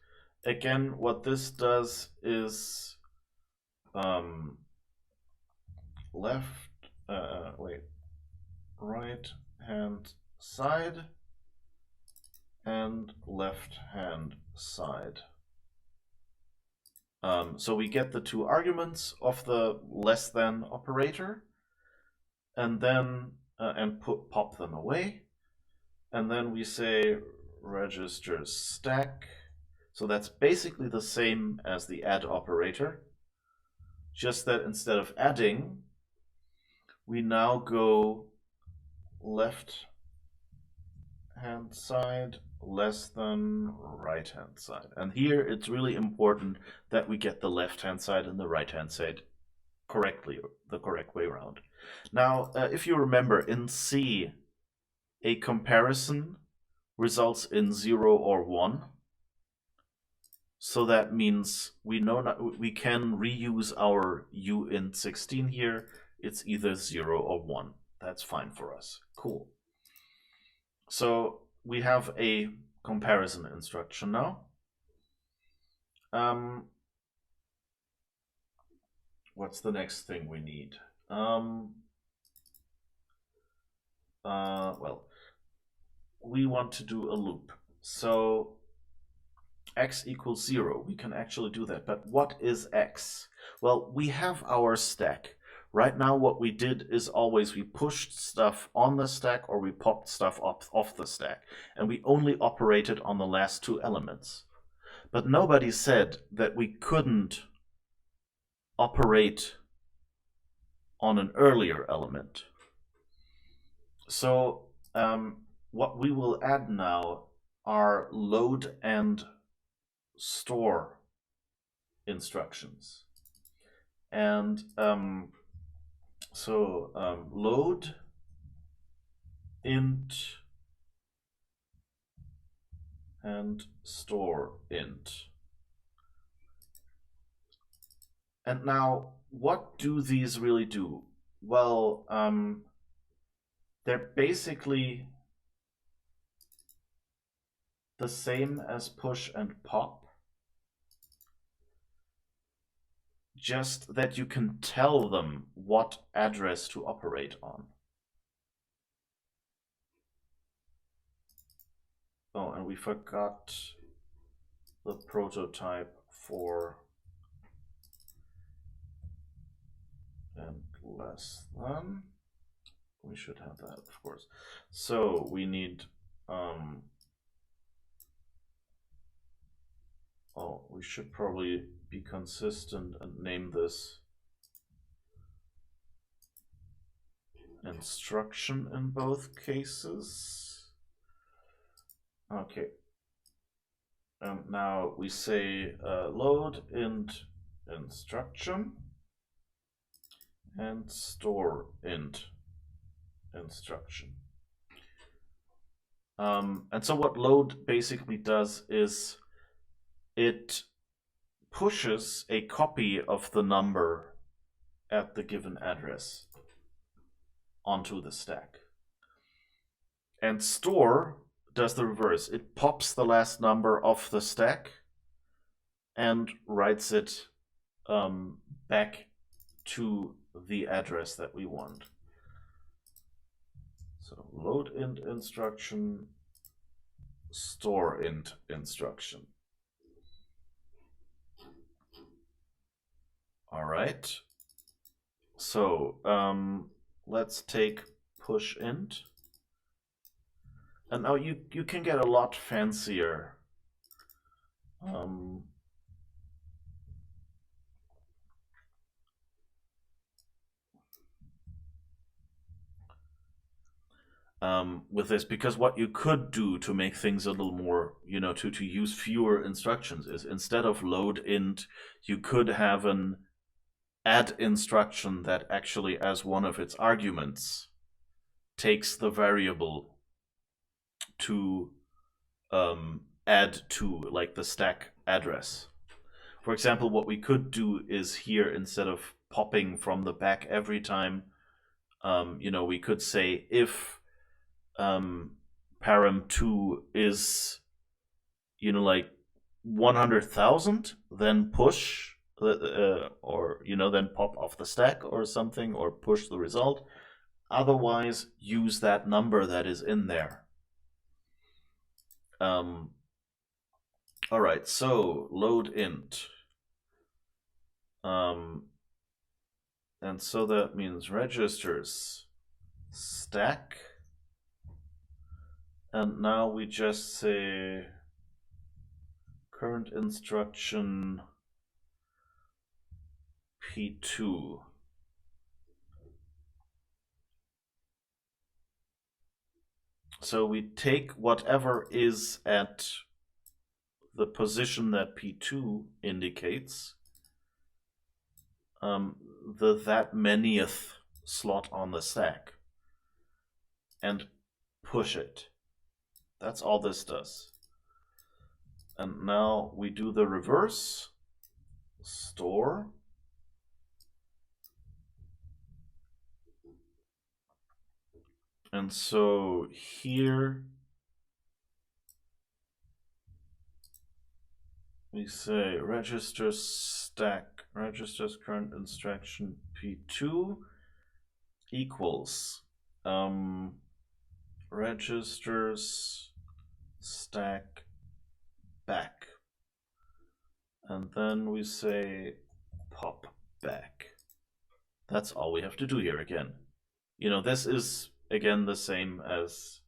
again, what this does is right hand side and left hand side. So we get the two arguments of the less than operator, and then pop them away, and then we say register stack. So that's basically the same as the add operator, just that instead of adding, we now go left hand side less than right hand side. And here it's really important that we get the left hand side and the right hand side correctly, the correct way around. Now, if you remember, in C, a comparison results in 0 or 1. So that means we can reuse our uint16 here. It's either 0 or 1. That's fine for us. Cool. So we have a comparison instruction now. What's the next thing we need? Well, we want to do a loop. So x equals 0. We can actually do that. But what is x? Well, we have our stack. Right now, what we did is always we pushed stuff on the stack or we popped stuff off the stack. And we only operated on the last two elements. But nobody said that we couldn't operate on an earlier element. So what we will add now are load and store instructions. And load int and store int. And now, what do these really do? Well, they're basically the same as push and pop, just that you can tell them what address to operate on. Oh, and we forgot the prototype for and less than. We should have that, of course. So we need we should probably be consistent and name this instruction in both cases. Okay. And now we say load int instruction and store int instruction. And so what load basically does is it pushes a copy of the number at the given address onto the stack. And store does the reverse. It pops the last number off the stack and writes it back to the address that we want. So load int instruction, store int instruction. All right. So let's take push int. And now you can get a lot fancier. With this, because what you could do to make things a little more, to use fewer instructions is instead of load int, you could have an add instruction that actually, as one of its arguments, takes the variable to add to like the stack address. For example, what we could do is here, instead of popping from the back every time, we could say if param2 is like 100,000, then push or then pop off the stack or something, or push the result. Otherwise, use that number that is in there. All right, so load int. And so that means registers stack. And now we just say current instruction P2. So we take whatever is at the position that P2 indicates, the that manyth slot on the stack, and push it. That's all this does. And now we do the reverse, store. And so here we say registers stack, registers current instruction P2 equals registers stack back. And then we say pop back. That's all we have to do here again. This is again the same as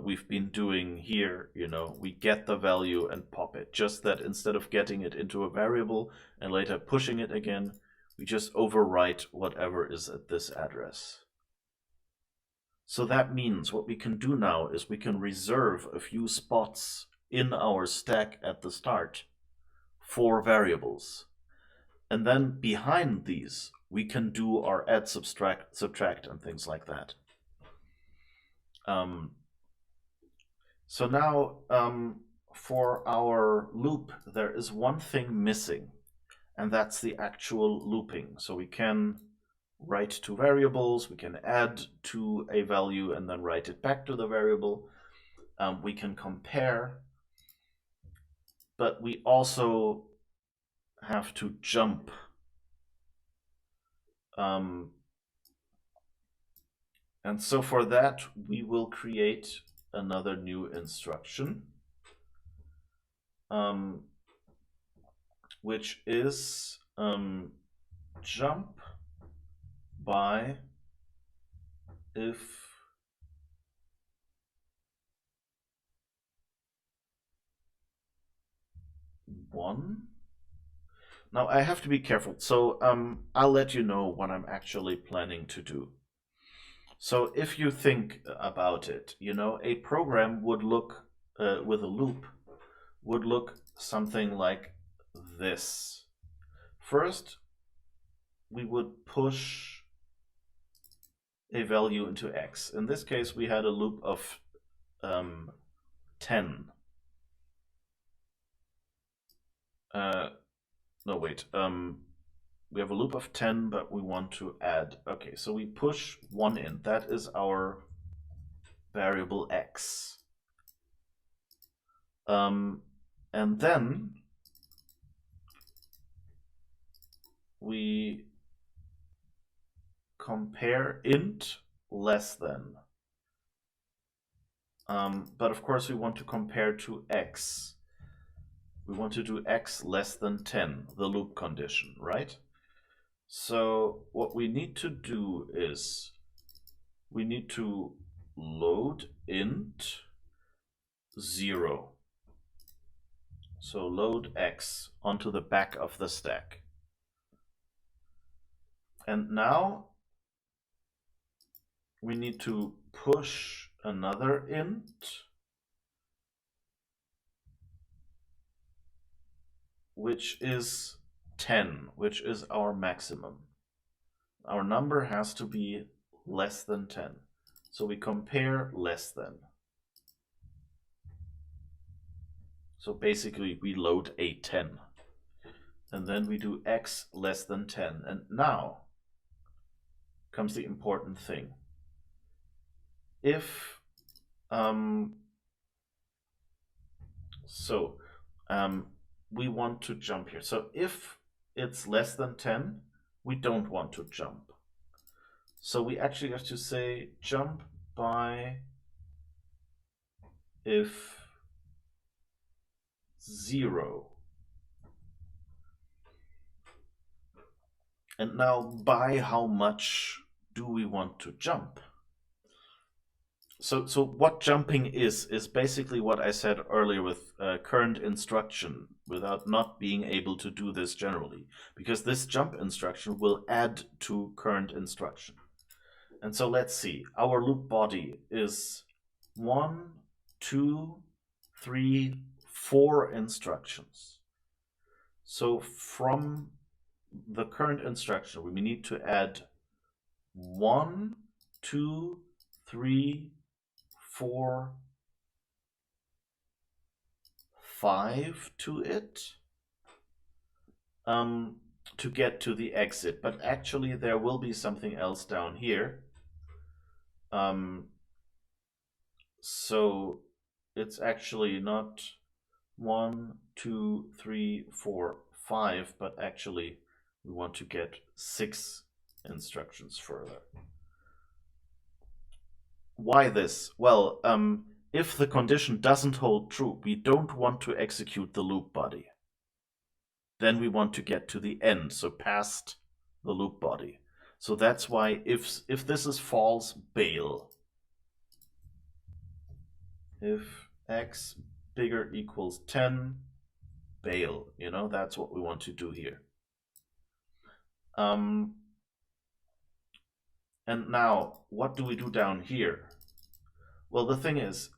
we've been doing here. We get the value and pop it, just that instead of getting it into a variable and later pushing it again, we just overwrite whatever is at this address. So that means what we can do now is we can reserve a few spots in our stack at the start for variables. And then behind these, we can do our add, subtract, and things like that. So now for our loop, there is one thing missing, and that's the actual looping. So we can write to variables, we can add to a value and then write it back to the variable. We can compare, but we also have to jump. And so for that, we will create another new instruction, which is jump by if one. Now I have to be careful, so I'll let you know what I'm actually planning to do. So if you think about it, a program would look, with a loop, would look something like this. First, we would push a value into x. In this case, we had a loop of 10. No, wait. We have a loop of 10, but we want to add. Okay, so we push 1 in. That is our variable x. And then we compare int less than. But of course we want to compare to x. We want to do x less than 10, the loop condition, right? So what we need to do is we need to load int 0. So load x onto the back of the stack. And now we need to push another int, which is 10, which is our maximum. Our number has to be less than 10. So we compare less than. So basically we load a 10. And then we do x less than 10. And now comes the important thing. If we want to jump here. So if it's less than 10, we don't want to jump. So we actually have to say jump by if 0. And now by how much do we want to jump? So what jumping is basically what I said earlier with current instruction, without not being able to do this generally, because this jump instruction will add to current instruction. And so let's see, our loop body is 1, 2, 3, 4 instructions. So from the current instruction, we need to add 1, 2, 3, 4, 5 to it to get to the exit. But actually there will be something else down here. So it's actually not 1, 2, 3, 4, 5, but actually we want to get 6 instructions further. Why this? Well, if the condition doesn't hold true, we don't want to execute the loop body. Then we want to get to the end, so past the loop body. So that's why if this is false, bail. If x bigger equals 10, bail. You know, that's what we want to do here. And now, what do we do down here? Well, the thing is,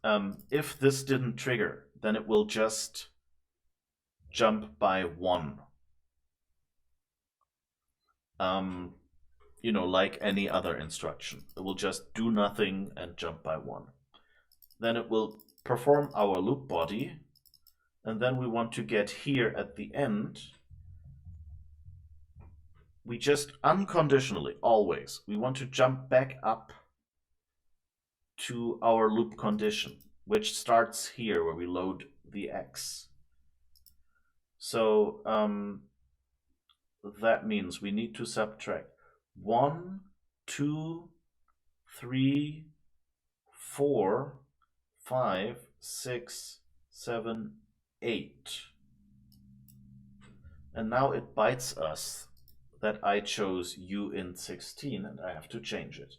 if this didn't trigger, then it will just jump by 1. You know, like any other instruction. It will just do nothing and jump by 1. Then it will perform our loop body, and then we want to get here at the end. We just unconditionally, always, we want to jump back up to our loop condition, which starts here where we load the x. So that means we need to subtract 1, 2, 3, 4, 5, 6, 7, 8. And now it bites us that I chose uint16 and I have to change it.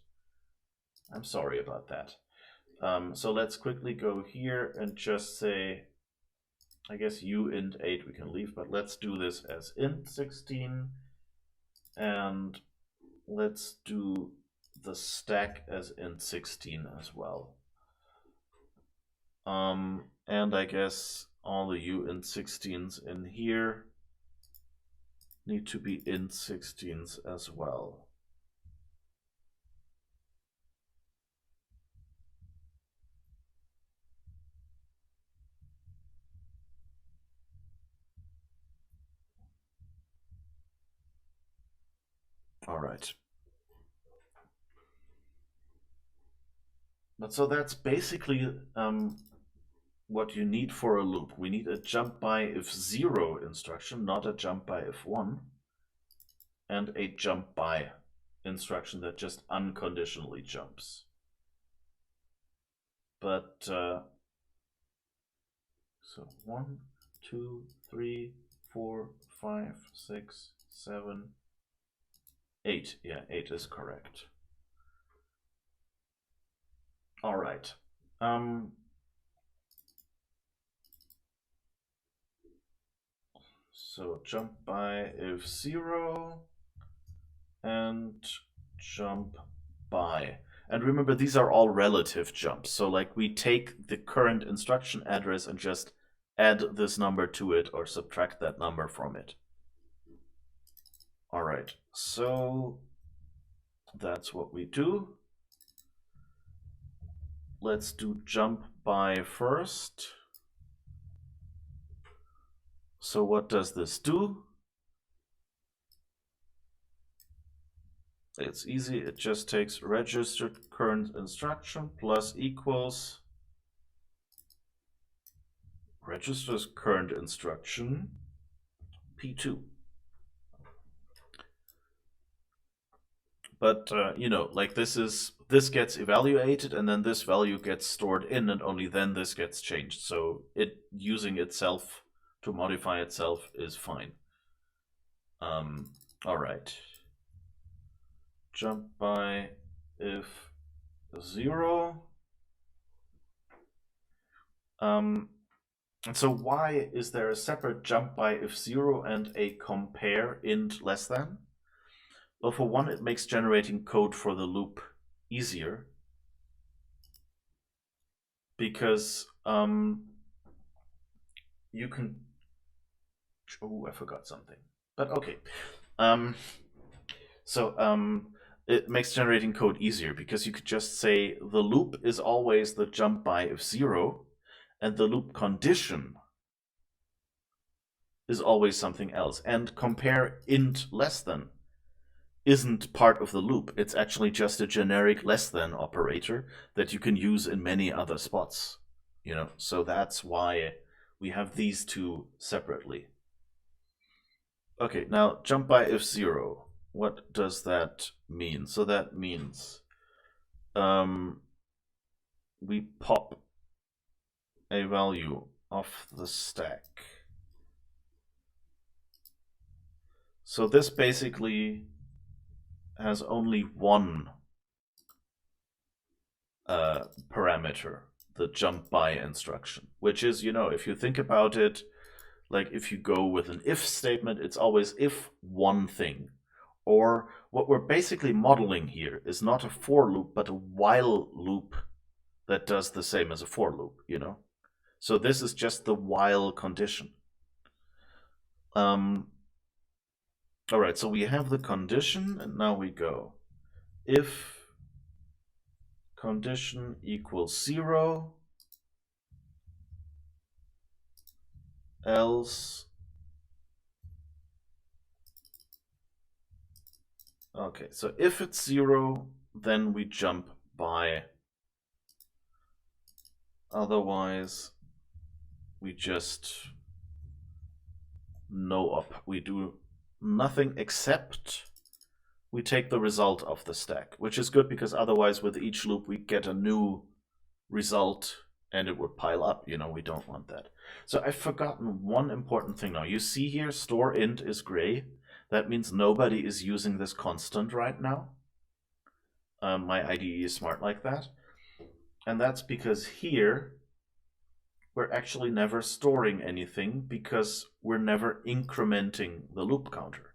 I'm sorry about that. So let's quickly go here and just say, I guess uint8 we can leave, but let's do this as int16, and let's do the stack as int16 as well. And I guess all the uint16s in here need to be int16s as well. All right. But so that's basically what you need for a loop. We need a jump by if 0 instruction, not a jump by if 1, and a jump by instruction that just unconditionally jumps. But so 1, 2, 3, 4, 5, 6, 7, 8. Yeah, 8 is correct. All right. So jump by if 0 and jump by. And remember, these are all relative jumps. So like we take the current instruction address and just add this number to it or subtract that number from it. All right, so that's what we do. Let's do jump by first. So what does this do? It's easy. It just takes registered current instruction plus equals registers current instruction P2. But you know, like this gets evaluated and then this value gets stored in and only then this gets changed. So it using itself to modify itself is fine. All right. Jump by if 0. And so why is there a separate jump by if 0 and a compare int less than? Well, for one, it makes generating code for the loop easier because you can. Oh, I forgot something. But okay. It makes generating code easier because you could just say the loop is always the jump by if 0, and the loop condition is always something else. And compare int less than isn't part of the loop. It's actually just a generic less than operator that you can use in many other spots. You know, so that's why we have these two separately. Okay, now jump by if 0. What does that mean? So that means we pop a value off the stack. So this basically has only one parameter, the jump by instruction, which is, you know, if you think about it, like if you go with an if statement, it's always if one thing. Or what we're basically modeling here is not a for loop, but a while loop that does the same as a for loop, you know? So this is just the while condition. All right, so we have the condition, and now we go. If condition equals 0, else. Okay, so if it's 0, then we jump by. Otherwise, we just no op. We do nothing except we take the result of the stack, which is good because otherwise with each loop we get a new result and it would pile up. You know, we don't want that. So I've forgotten one important thing now. You see here store int is gray. That means nobody is using this constant right now. My IDE is smart like that. And that's because here we're actually never storing anything because we're never incrementing the loop counter.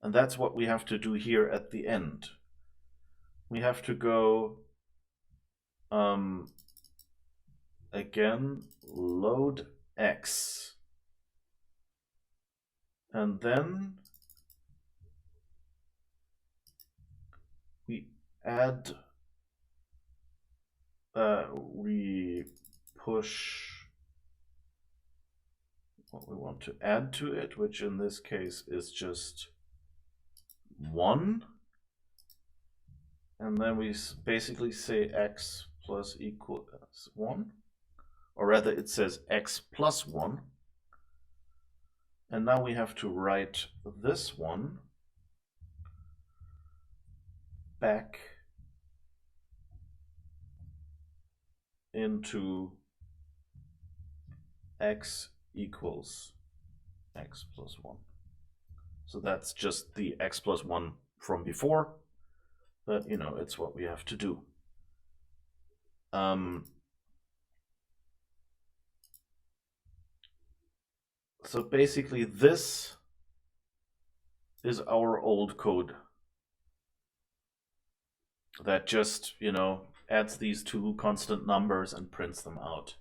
And that's what we have to do here at the end. We have to go again, load x. And then we add, we push what we want to add to it, which in this case is just 1. And then we basically say x plus equals 1, or rather it says x plus 1. And now we have to write this one back into x equals x plus 1. So that's just the x plus 1 from before, but you know, it's what we have to do. So basically this is our old code that just, you know, adds these two constant numbers and prints them out.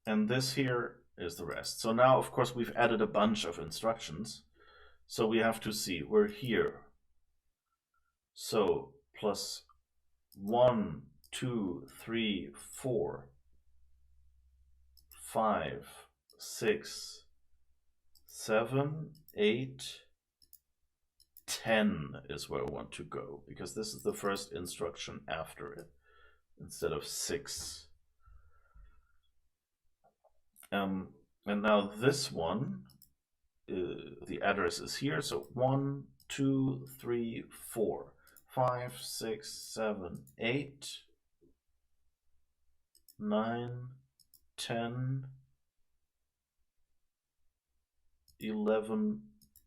And this here is the rest. So now, of course, we've added a bunch of instructions. So we have to see, we're here. So plus 1, 2, 3, 4, 5, 6, 7, 8, 10 is where I want to go, because this is the first instruction after it, instead of 6. And now this one, the address is here, so 1, 2, 3, 4, 5, 6, 7, 8, 9, 10, 11,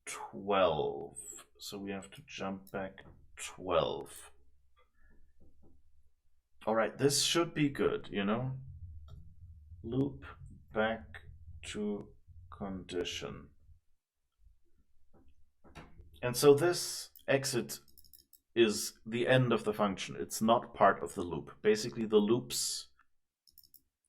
12. So we have to jump back 12. All right, this should be good, you know? Loop back to condition. And so this exit is the end of the function. It's not part of the loop. Basically, the loops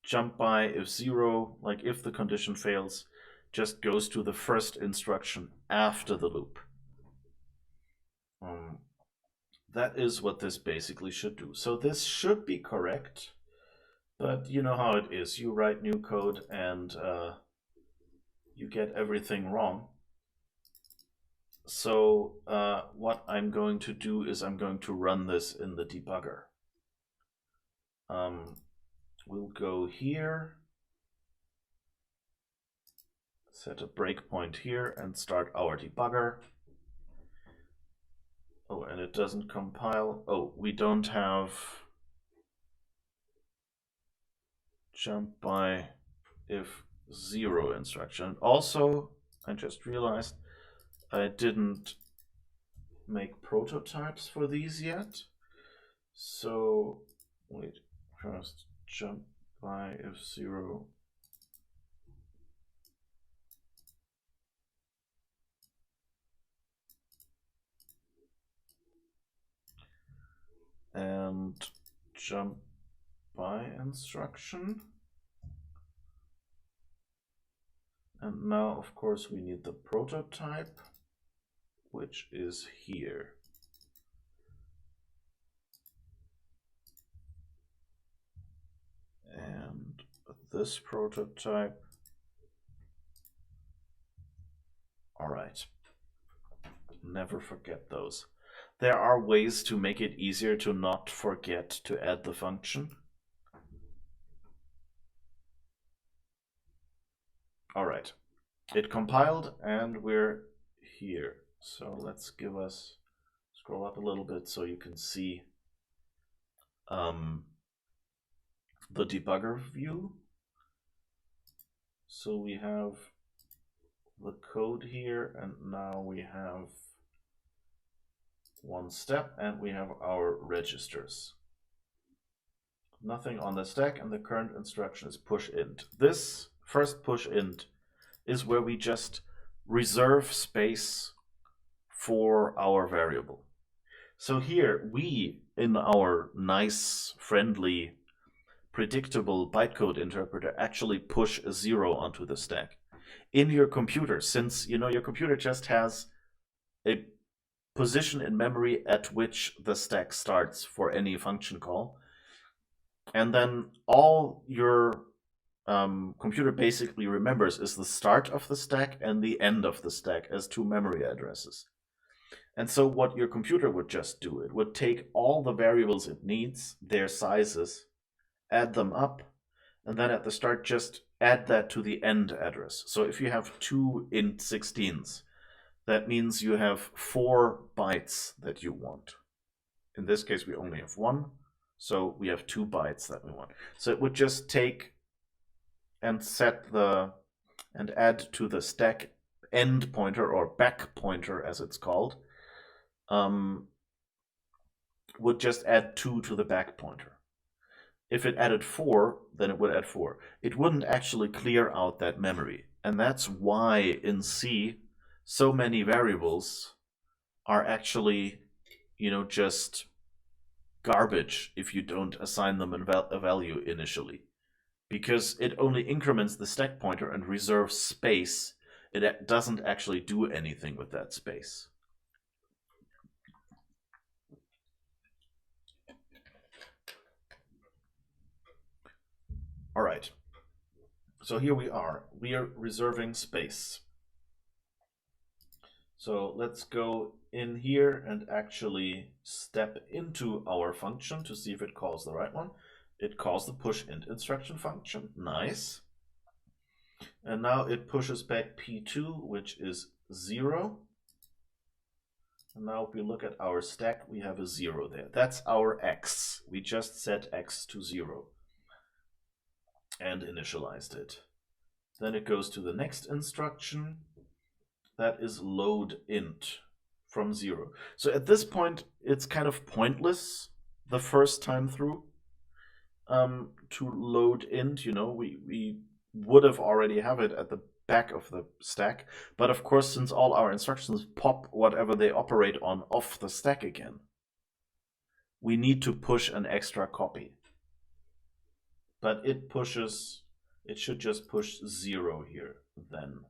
jump by if 0, like if the condition fails, just goes to the first instruction after the loop. That is what this basically should do. So this should be correct, but you know how it is. You write new code and you get everything wrong. So what I'm going to do is I'm going to run this in the debugger. We'll go here, set a breakpoint here, and start our debugger. Oh, and it doesn't compile. Oh, we don't have jump by if 0 instruction. Also, I just realized I didn't make prototypes for these yet. So wait, first jump by if 0. And jump by instruction. And now, of course, we need the prototype, which is here. And this prototype. All right. Never forget those. There are ways to make it easier to not forget to add the function. All right. It compiled and we're here. So let's scroll up a little bit so you can see the debugger view. So we have the code here, and now we have one step, and we have our registers. Nothing on the stack, and the current instruction is push int. This first push int is where we just reserve space for our variable. So here we, in our nice, friendly, predictable bytecode interpreter, actually push a 0 onto the stack. In your computer, since you know your computer just has a position in memory at which the stack starts for any function call, and then all your computer basically remembers is the start of the stack and the end of the stack as two memory addresses. And so what your computer would just do, it would take all the variables it needs, their sizes, add them up, and then at the start just add that to the end address. So if you have two int 16s, that means you have 4 bytes that you want. In this case, we only have 1, so we have 2 bytes that we want. So it would just take and and add to the stack end pointer or back pointer as it's called, would just add 2 to the back pointer. If it added 4, then it would add 4. It wouldn't actually clear out that memory. And that's why in C, so many variables are actually, just garbage if you don't assign them a value initially. Because it only increments the stack pointer and reserves space. It doesn't actually do anything with that space. All right. So here we are. We are reserving space. So let's go in here and actually step into our function to see if it calls the right one. It calls the push int instruction function. Nice. And now it pushes back P2, which is 0. And now if we look at our stack, we have a 0 there. That's our x. We just set x to 0 and initialized it. Then it goes to the next instruction. That is load int from 0. So at this point, it's kind of pointless the first time through to load int. We would have already have it at the back of the stack. But of course, since all our instructions pop whatever they operate on off the stack again, we need to push an extra copy. But it should just push 0 here then.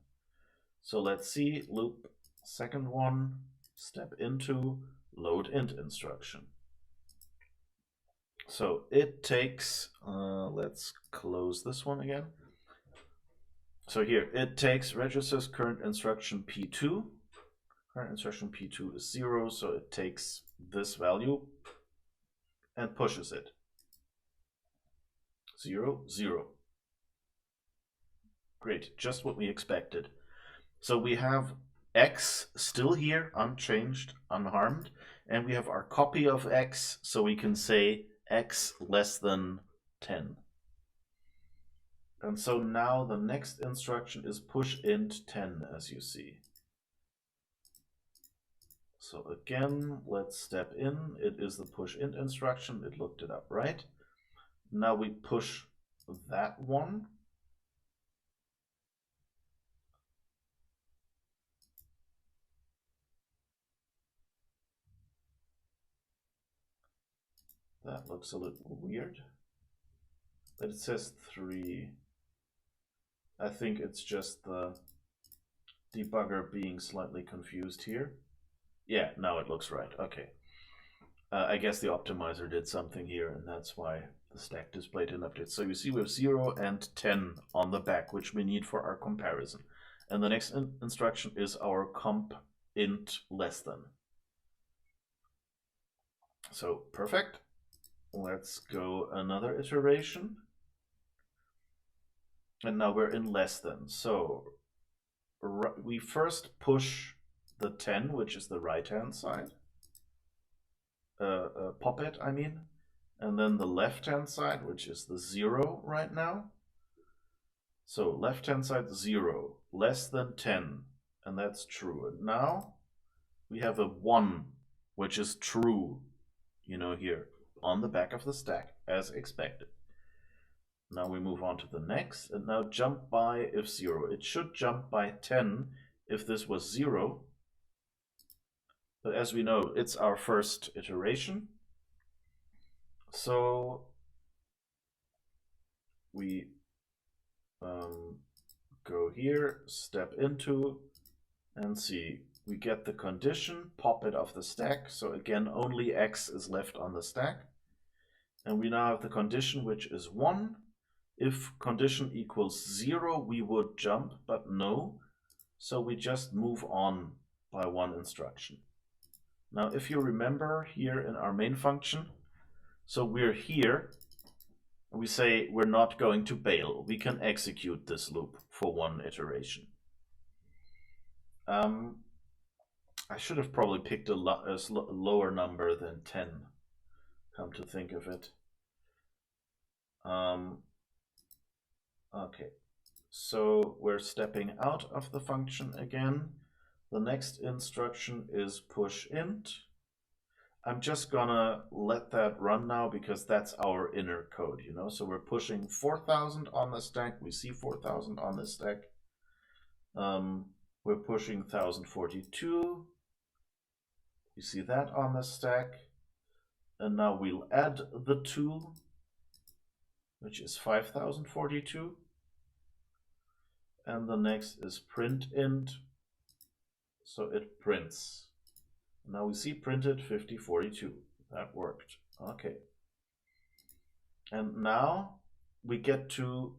So let's see, loop, second one, step into load int instruction. So it takes, let's close this one again. So here, it takes registers current instruction P2. Current instruction P2 is 0, so it takes this value and pushes it. 0, 0. Great, just what we expected. So we have x still here, unchanged, unharmed, and we have our copy of x, so we can say x less than 10. And so now the next instruction is push int 10, as you see. So again, let's step in. It is the push int instruction. It looked it up, right? Now we push that one. That looks a little weird. But it says 3. I think it's just the debugger being slightly confused here. Yeah, now it looks right. Okay. I guess the optimizer did something here, and that's why the stack displayed an update. So you see we have 0 and 10 on the back, which we need for our comparison. And the next instruction is our comp int less than. So perfect. Let's go another iteration. And now we're in less than. So we first push the 10, which is the right-hand side. Pop it, I mean. And then the left-hand side, which is the 0 right now. So left-hand side 0, less than 10, and that's true. And now we have a 1, which is true, here on the back of the stack, as expected. Now we move on to the next, and now jump by if 0. It should jump by 10 if this was 0. But as we know, it's our first iteration. So we go here, step into, and see. We get the condition, pop it off the stack. So again, only x is left on the stack. And we now have the condition, which is 1. If condition equals 0, we would jump, but no. So we just move on by one instruction. Now, if you remember here in our main function, so we're here, we say we're not going to bail. We can execute this loop for one iteration. I should have probably picked a lower number than 10, come to think of it. Okay, so we're stepping out of the function again. The next instruction is push int. I'm just gonna let that run now because that's our inner code, you know. So we're pushing 4000 on the stack. We see 4000 on the stack. We're pushing 1042. You see that on the stack. And now we'll add the 2, which is 5042. And the next is print int. So it prints. Now we see printed 5042. That worked. Okay. And now we get to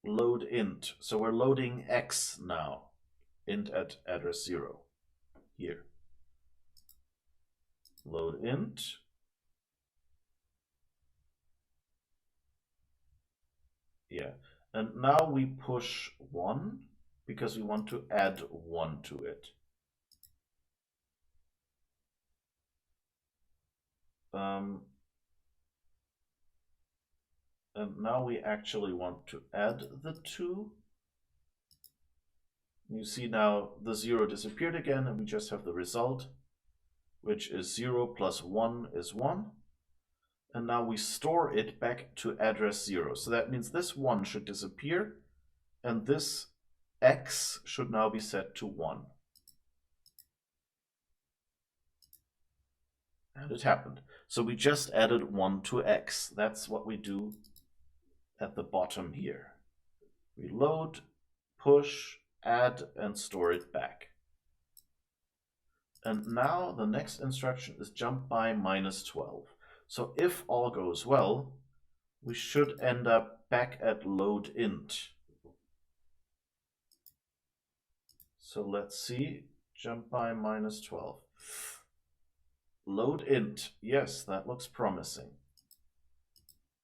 load int. So we're loading x now. Int at address 0. Here. Load int. Yeah. And now we push 1 because we want to add 1 to it. And now we actually want to add the 2. You see now the 0 disappeared again, and we just have the result, which is 0 plus 1 is 1. And now we store it back to address 0. So that means this 1 should disappear, and this x should now be set to 1. And it happened. So we just added 1 to x. That's what we do at the bottom here. We load, push, add, and store it back. And now the next instruction is jump by -12. So if all goes well, we should end up back at load int. So let's see, jump by -12. Load int, yes, that looks promising.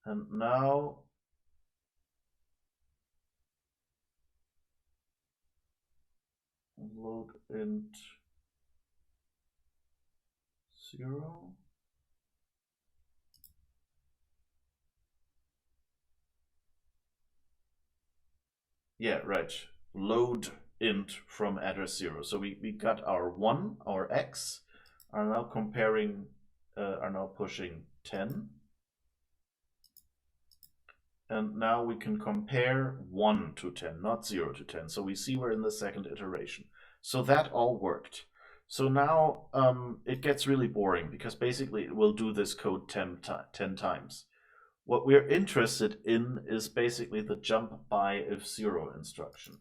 And now load int 0. Yeah, right. Load int from address 0. So we got our 1, our x, are now comparing, are now pushing 10. And now we can compare 1 to 10, not 0 to 10. So we see we're in the second iteration. So that all worked. So now it gets really boring because basically it will do this code 10 times. What we're interested in is basically the jump by if 0 instruction.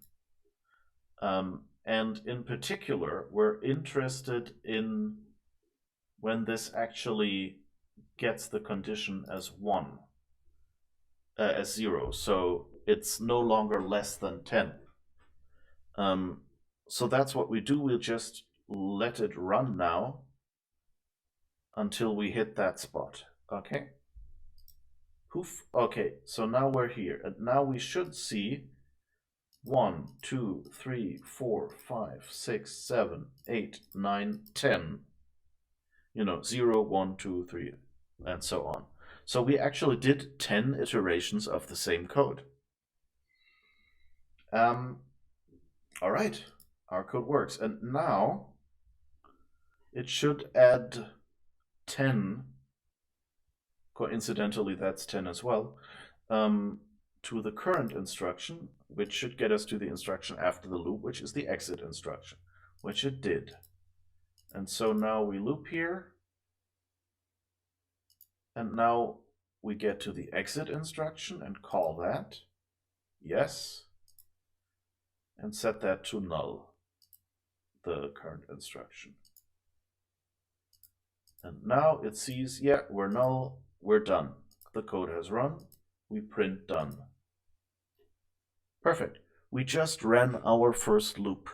And in particular, we're interested in when this actually gets the condition as 1. As 0, so it's no longer less than 10. So that's what we do. We'll just let it run now until we hit that spot. Okay. Poof. Okay, so now we're here, and now we should see 1, 2, 3, 4, 5, 6, 7, 8, 9, 10. You know, 0, 1, 2, 3, and so on. So we actually did 10 iterations of the same code. All right, our code works. And now it should add 10, coincidentally that's 10 as well, to the current instruction, which should get us to the instruction after the loop, which is the exit instruction, which it did. And so now we loop here. And now we get to the exit instruction and call that, yes, and set that to null, the current instruction. And now it sees, yeah, we're null, we're done. The code has run, we print done. Perfect. We just ran our first loop.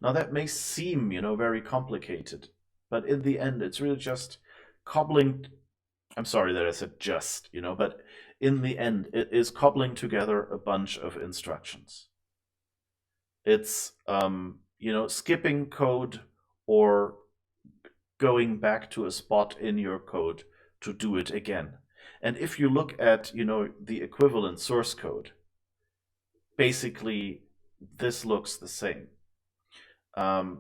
Now that may seem, very complicated, but in the end, it's really just cobbling. I'm sorry that I said just, but in the end, it is cobbling together a bunch of instructions. It's, skipping code or going back to a spot in your code to do it again. And if you look at, the equivalent source code, basically this looks the same.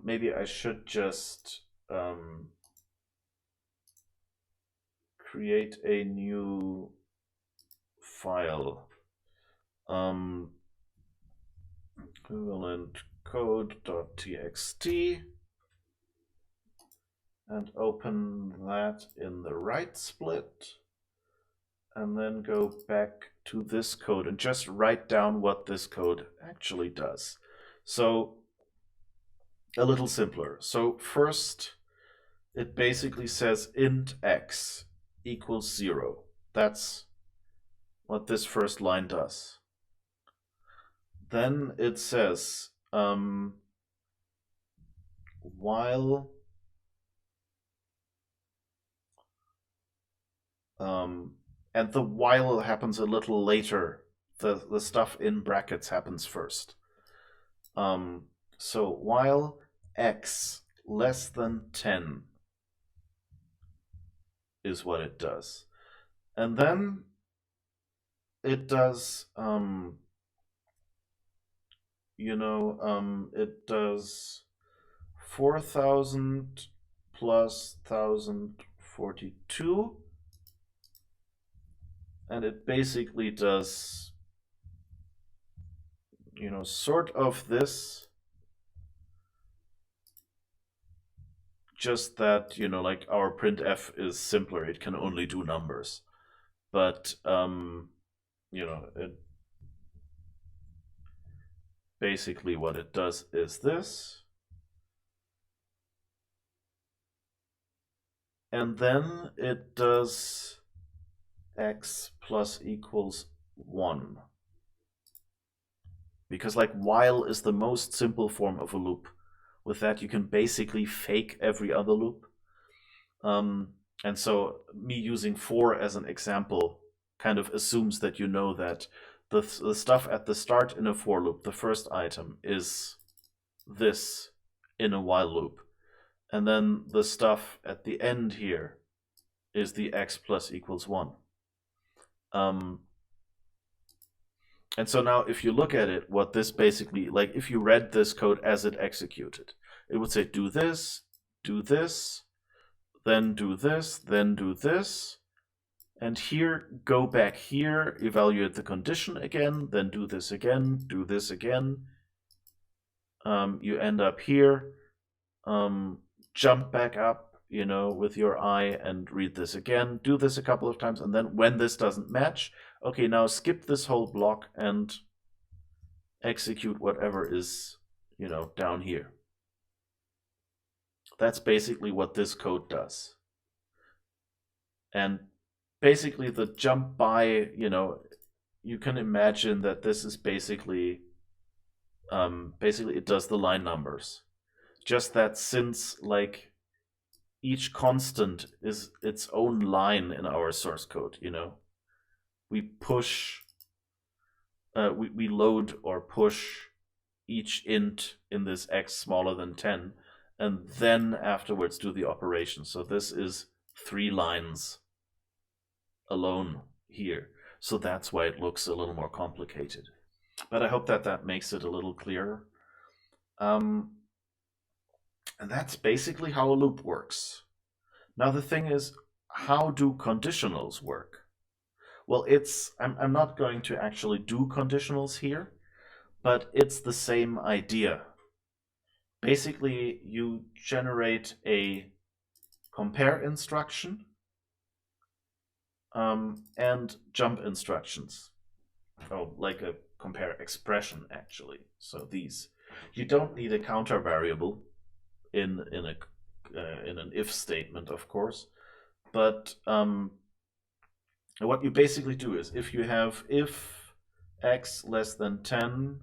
Maybe I should just create a new file. Equivalent code.txt and open that in the right split, and then go back to this code and just write down what this code actually does. So a little simpler. So first, it basically says int x equals 0. That's what this first line does. Then it says while and the while happens a little later. The stuff in brackets happens first. So while x less than 10 is what it does. And then it does, it does 4,000 plus 1,042. And it basically does, sort of this. Just that, like our printf is simpler. It can only do numbers. But, it basically what it does is this. And then it does x plus equals 1. Because like while is the most simple form of a loop. With that, you can basically fake every other loop. And so me using for as an example kind of assumes that you know that the stuff at the start in a for loop, the first item, is this in a while loop. And then the stuff at the end here is the x plus equals 1. And so now if you look at it, what this basically, like if you read this code as it executed, it would say do this, then do this, then do this, and here, go back here, evaluate the condition again, then do this again, do this again. You end up here, jump back up, with your eye and read this again, do this a couple of times, and then when this doesn't match, okay, now skip this whole block and execute whatever is, down here. That's basically what this code does. And basically the jump by, you can imagine that this is basically it does the line numbers. Just that since like each constant is its own line in our source code, we push, we load or push each int in this x smaller than 10, and then afterwards do the operation. So this is 3 lines alone here. So that's why it looks a little more complicated. But I hope that makes it a little clearer. And that's basically how a loop works. Now the thing is, how do conditionals work? Well, I'm not going to actually do conditionals here, but it's the same idea. Basically, you generate a compare instruction and jump instructions. Oh, like a compare expression, actually. So these. You don't need a counter variable in an if statement, of course, but what you basically do is if you have if x less than 10,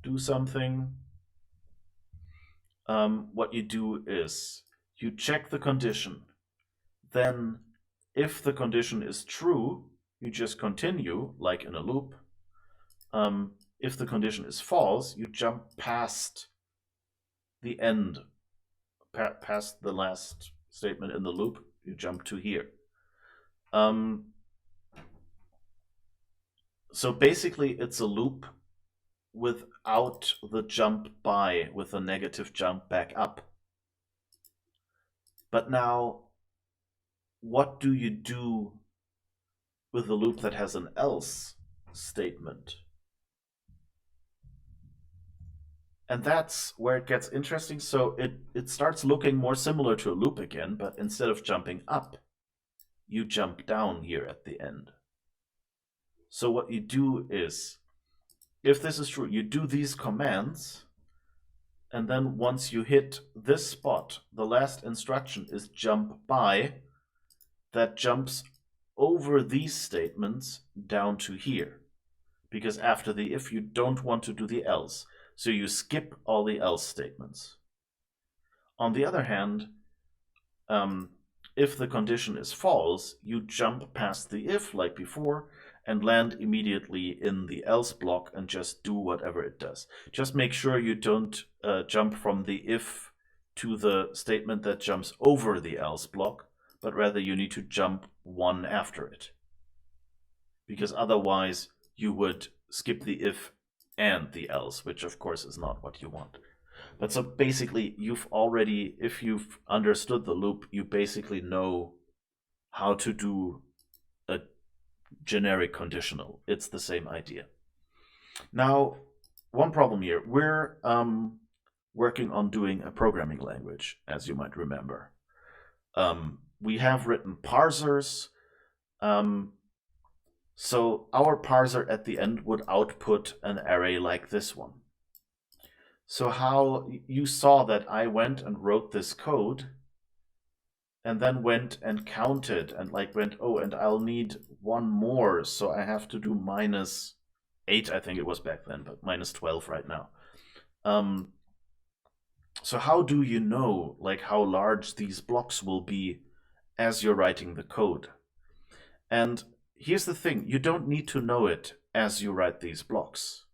do something. What you do is you check the condition. Then if the condition is true, you just continue like in a loop. If the condition is false, you jump past the end, past the last statement in the loop, you jump to here. So basically it's a loop without the jump by, with a negative jump back up. But now, what do you do with a loop that has an else statement? And that's where it gets interesting. So it starts looking more similar to a loop again, but instead of jumping up, you jump down here at the end. So what you do is, if this is true, you do these commands, and then once you hit this spot, the last instruction is jump by. That jumps over these statements down to here. Because after the if, you don't want to do the else. So you skip all the else statements. On the other hand, if the condition is false, you jump past the if like before and land immediately in the else block and just do whatever it does. Just make sure you don't jump from the if to the statement that jumps over the else block, but rather you need to jump one after it. Because otherwise you would skip the if and the else, which of course is not what you want. But so basically you've already, if you've understood the loop, you basically know how to do a generic conditional. It's the same idea. Now, one problem here, we're working on doing a programming language, as you might remember. We have written parsers. So our parser at the end would output an array like this one. So how you saw that I went and wrote this code and then went and counted and went, oh, and I'll need one more, so I have to do -8, I think it was back then, but -12 right now. So how do you know how large these blocks will be as you're writing the code? And here's the thing, you don't need to know it as you write these blocks.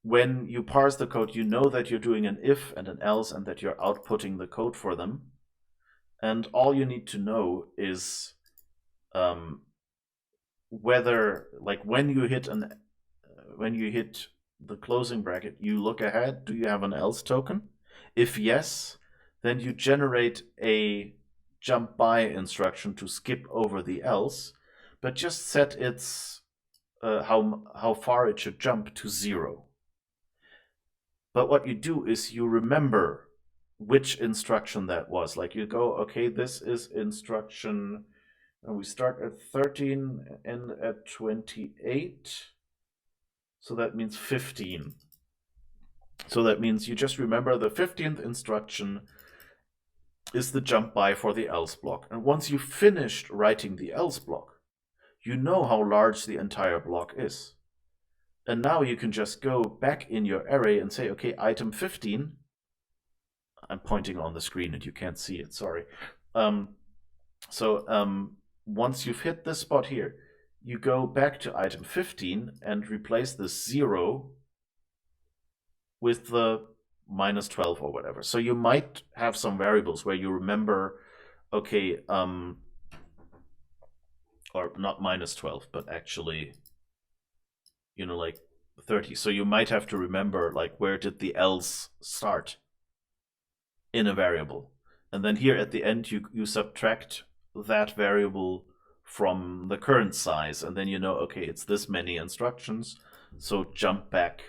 When you parse the code, you know that you're doing an if and an else and that you're outputting the code for them. And all you need to know is whether, when you hit the closing bracket, you look ahead, do you have an else token? If yes, then you generate a jump by instruction to skip over the else, but just set its how far it should jump to 0. But what you do is you remember which instruction that was. You go, okay, this is instruction, and we start at 13 and at 28. So that means 15. So that means you just remember the 15th instruction is the jump by for the else block. And once you've finished writing the else block, you know how large the entire block is. And now you can just go back in your array and say, okay, item 15, I'm pointing on the screen and you can't see it, sorry. Once you've hit this spot here, you go back to item 15 and replace the 0 with the -12 or whatever. So you might have some variables where you remember, okay, or not -12, but actually, 30. So you might have to remember, where did the else start in a variable? And then here at the end, you subtract that variable from the current size, and then you know, okay, it's this many instructions, so jump back,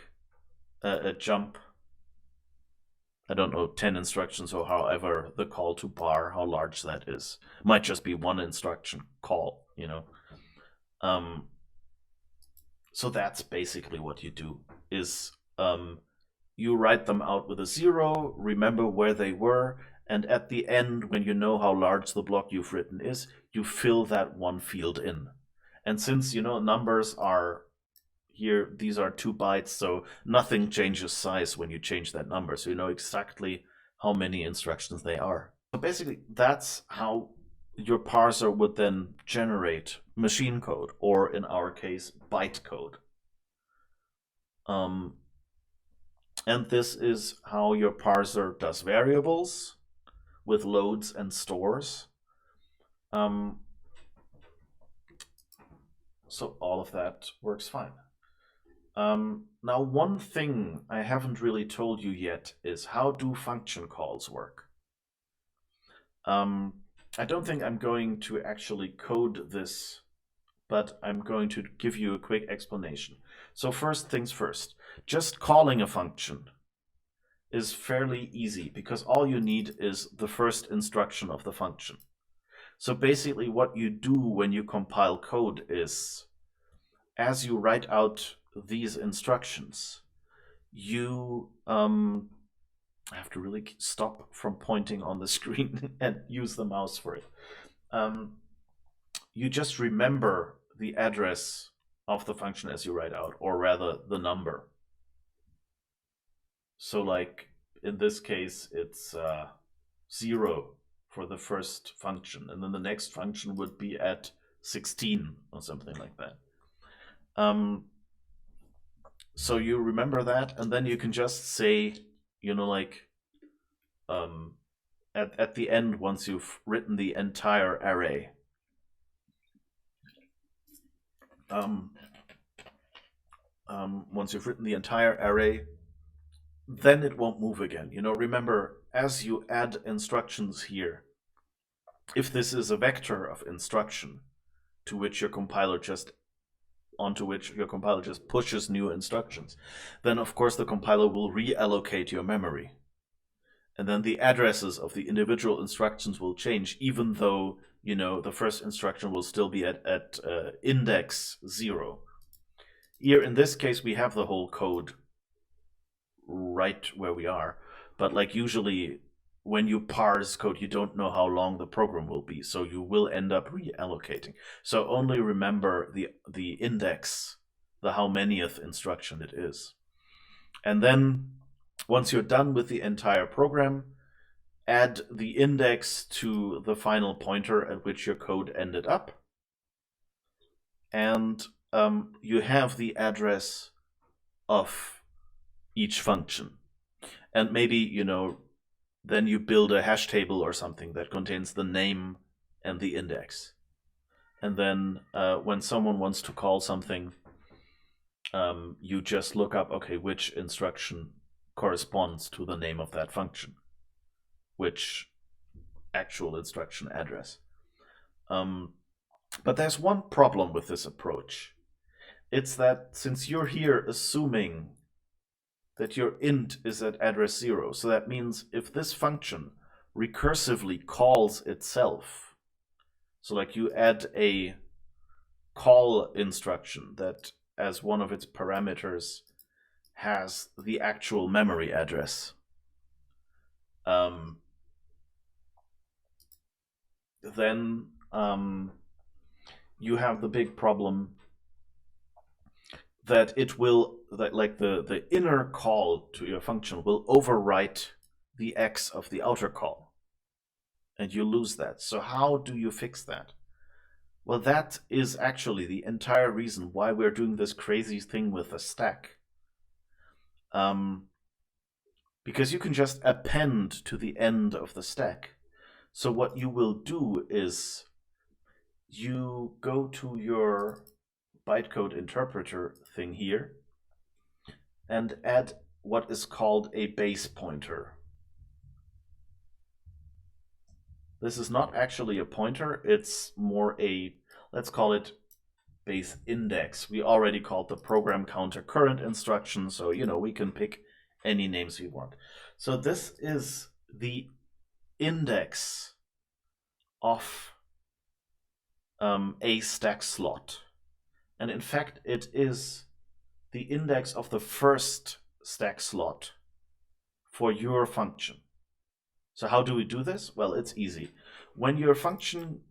jump, I don't know, 10 instructions or however the call to bar, how large that is. Might just be one instruction call, So that's basically what you do, is you write them out with a 0, remember where they were, and at the end, when you know how large the block you've written is, you fill that one field in. And since, numbers are here, these are 2 bytes, so nothing changes size when you change that number. So you know exactly how many instructions they are. So basically, that's how your parser would then generate machine code, or in our case, bytecode. And this is how your parser does variables with loads and stores. So all of that works fine. Now, one thing I haven't really told you yet is how do function calls work? I don't think I'm going to actually code this, but I'm going to give you a quick explanation. So first things first, just calling a function is fairly easy because all you need is the first instruction of the function. So basically what you do when you compile code is, as you write out these instructions, you I have to really stop from pointing on the screen and use the mouse for it. You just remember the address of the function as you write out, or rather the number. So like in this case, it's 0 for the first function, and then the next function would be at 16 or something like that. So you remember that, and then you can just say, at the end, once you've written the entire array, once you've written the entire array, then it won't move again. Remember, as you add instructions here, if this is a vector of instruction onto which your compiler just pushes new instructions, then of course the compiler will reallocate your memory. And then the addresses of the individual instructions will change, even though, the first instruction will still be at index 0. Here, in this case, we have the whole code right where we are. But like usually, when you parse code, you don't know how long the program will be, so you will end up reallocating. So only remember the index, the how manyth instruction it is. And then once you're done with the entire program, add the index to the final pointer at which your code ended up. And you have the address of each function. And maybe, then you build a hash table or something that contains the name and the index. And then when someone wants to call something, you just look up, okay, which instruction corresponds to the name of that function, which actual instruction address. But there's one problem with this approach. It's that since you're here assuming that your int is at address 0, so that means if this function recursively calls itself, so like you add a call instruction that as one of its parameters has the actual memory address, then you have the big problem that it will, the inner call to your function will overwrite the x of the outer call, and you lose that. So how do you fix that? Well, that is actually the entire reason why we're doing this crazy thing with the stack. Because you can just append to the end of the stack. So what you will do is you go to your bytecode interpreter thing here and add what is called a base pointer. This is not actually a pointer, it's more let's call it base index. We already called the program counter current instruction, so we can pick any names we want. So this is the index of a stack slot. And in fact, it is the index of the first stack slot for your function. So how do we do this? Well, it's easy. When your function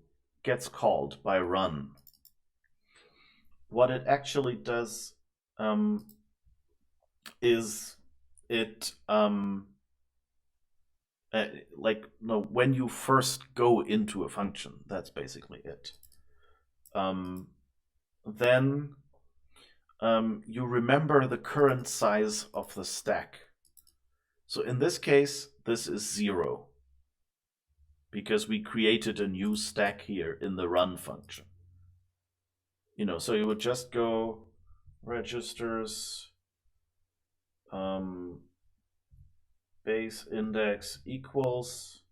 gets called by run, what it actually does is it like no, when you first go into a function, that's basically it. Then you remember the current size of the stack. So in this case, this is 0 because we created a new stack here in the run function. So you would just go registers base index equals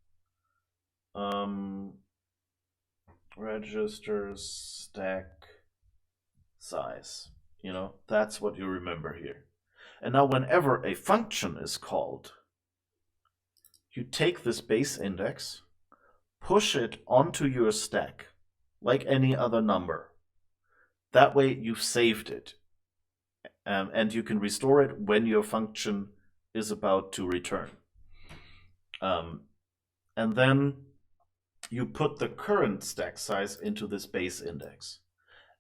registers stack size. That's what you remember here. And now whenever a function is called, you take this base index, push it onto your stack like any other number. That way you've saved it. And you can restore it when your function is about to return. And then you put the current stack size into this base index.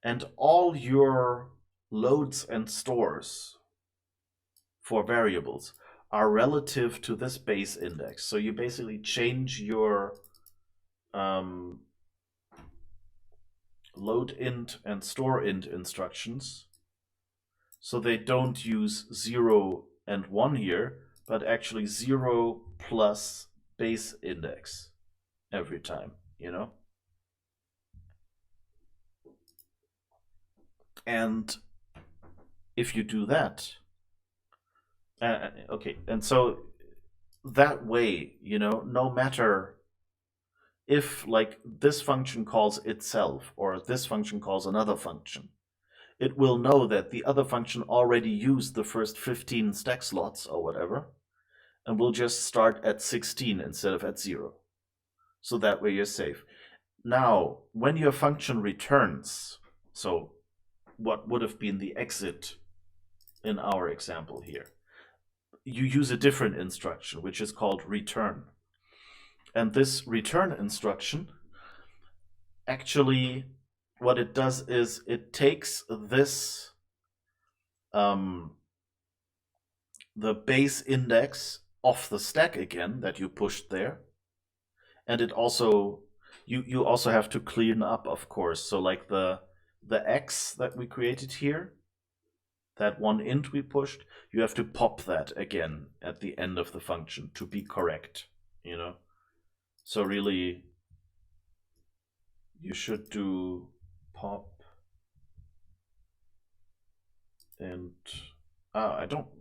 And all your loads and stores for variables are relative to this base index. So you basically change your load int and store int instructions so they don't use 0 and 1 here, but actually 0 plus base index every time, And if you do that, okay, and so that way, no matter if like this function calls itself or this function calls another function, it will know that the other function already used the first 15 stack slots or whatever, and will just start at 16 instead of at 0. So that way you're safe. Now, when your function returns, so what would have been the exit in our example here, you use a different instruction, which is called return. And this return instruction, actually, what it does is it takes this, the base index off the stack again that you pushed there. And it also, you also have to clean up, of course. So like the x that we created here, that one int we pushed, you have to pop that again at the end of the function to be correct, So really, you should do pop and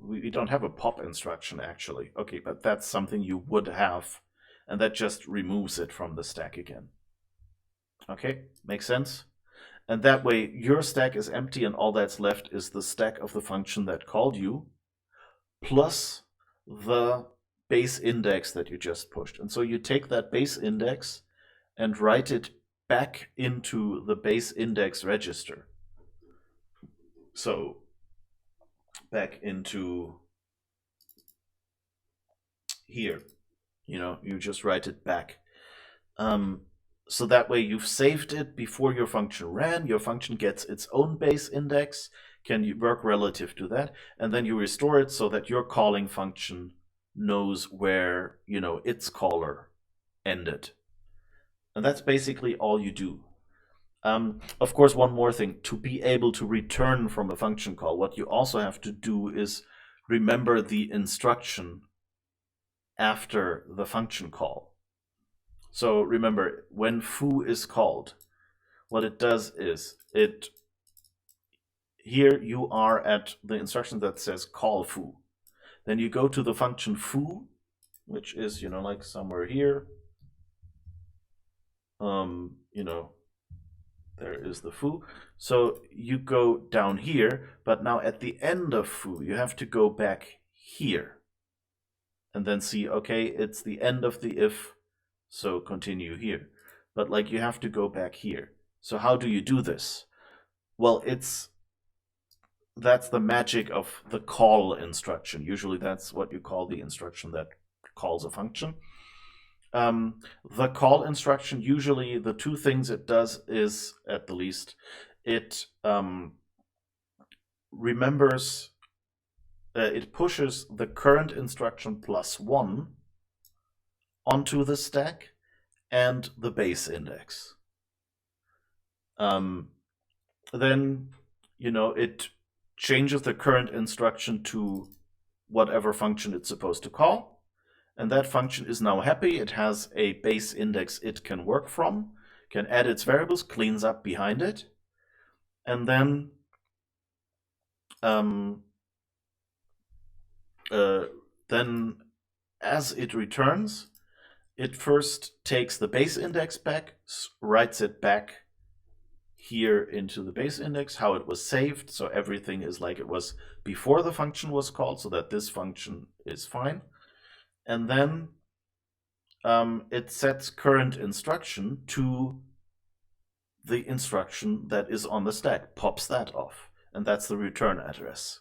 we don't have a pop instruction actually. Okay, but that's something you would have, and that just removes it from the stack again. Okay, makes sense? And that way your stack is empty and all that's left is the stack of the function that called you plus the base index that you just pushed. And so you take that base index and write it back into the base index register. So back into here, you just write it back. So that way you've saved it before your function ran, your function gets its own base index, can work relative to that, and then you restore it so that your calling function knows where, its caller ended. And that's basically all you do. Of course, one more thing, to be able to return from a function call, what you also have to do is remember the instruction after the function call. So remember, when foo is called, what it does is here you are at the instruction that says call foo. Then you go to the function foo, which is, like somewhere here. There is the foo. So you go down here, but now at the end of foo, you have to go back here. And then see, okay, it's the end of the if, so continue here. But like you have to go back here. So how do you do this? Well, that's the magic of the call instruction. Usually that's what you call the instruction that calls a function. The call instruction, usually the two things it does is, at the least, it remembers, it pushes the current instruction +1 onto the stack and the base index. Then, it changes the current instruction to whatever function it's supposed to call. And that function is now happy. It has a base index it can work from, can add its variables, cleans up behind it. And then as it returns, it first takes the base index back, writes it back here into the base index, how it was saved, so everything is like it was before the function was called, so that this function is fine. And then it sets current instruction to the instruction that is on the stack, pops that off, and that's the return address,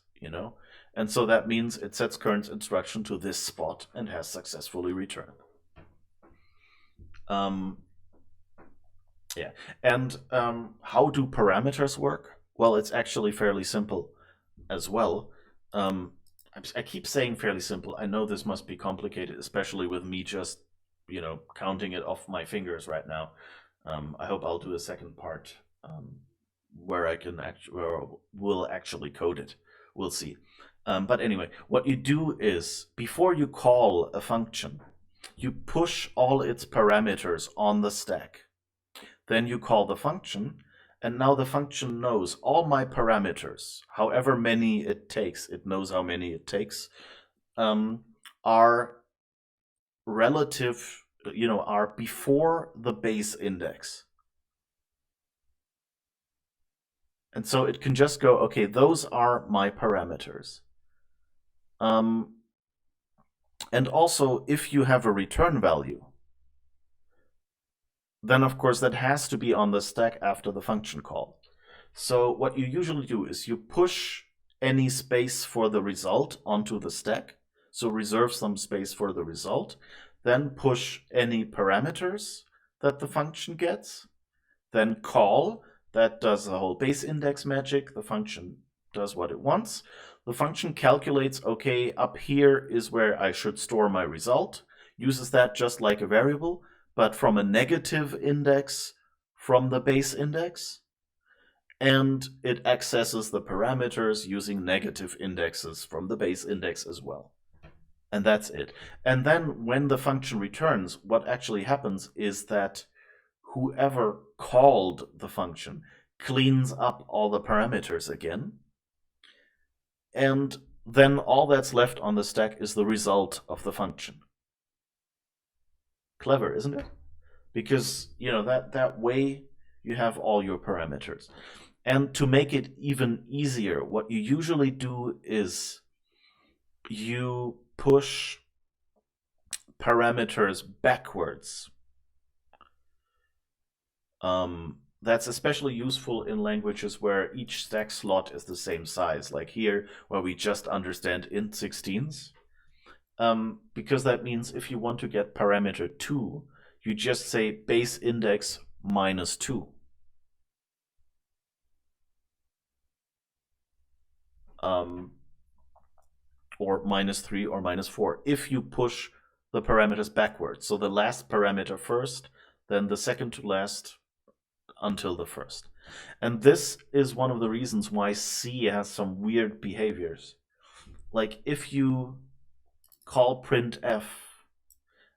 And so that means it sets current instruction to this spot and has successfully returned. Yeah, and how do parameters work? Well, it's actually fairly simple as well. I keep saying fairly simple. I know this must be complicated, especially with me just, counting it off my fingers right now. I hope I'll do a second part where we'll actually code it. We'll see. But anyway, what you do is, before you call a function, you push all its parameters on the stack. Then you call the function, and now the function knows all my parameters, however many it takes, it knows how many it takes, are relative, are before the base index. And so it can just go, okay, those are my parameters. And also, if you have a return value, then of course that has to be on the stack after the function call. So what you usually do is you push any space for the result onto the stack, so reserve some space for the result, then push any parameters that the function gets, then call, that does the whole base index magic, the function does what it wants. The function calculates, okay, up here is where I should store my result, uses that just like a variable, but from a negative index from the base index, and it accesses the parameters using negative indexes from the base index as well. And that's it. And then when the function returns, what actually happens is that whoever called the function cleans up all the parameters again, and then all that's left on the stack is the result of the function. Clever, isn't it? Because that way you have all your parameters. And to make it even easier, what you usually do is you push parameters backwards. That's especially useful in languages where each stack slot is the same size, like here, where we just understand int 16s. Because that means if you want to get parameter 2, you just say base index -2. Or -3 or -4, if you push the parameters backwards. So the last parameter first, then the second to last until the first. And this is one of the reasons why C has some weird behaviors. Like if you call printf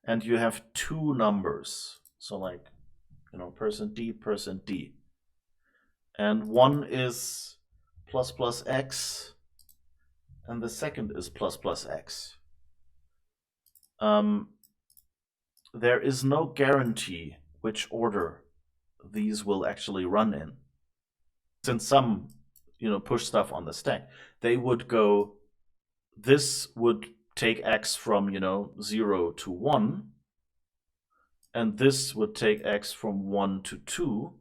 and you have two numbers, so like, %d, and one is ++x, and the second is ++x. There is no guarantee which order these will actually run in. Since some, push stuff on the stack, they would go, this would take x from, 0 to 1, and this would take x from 1 to 2,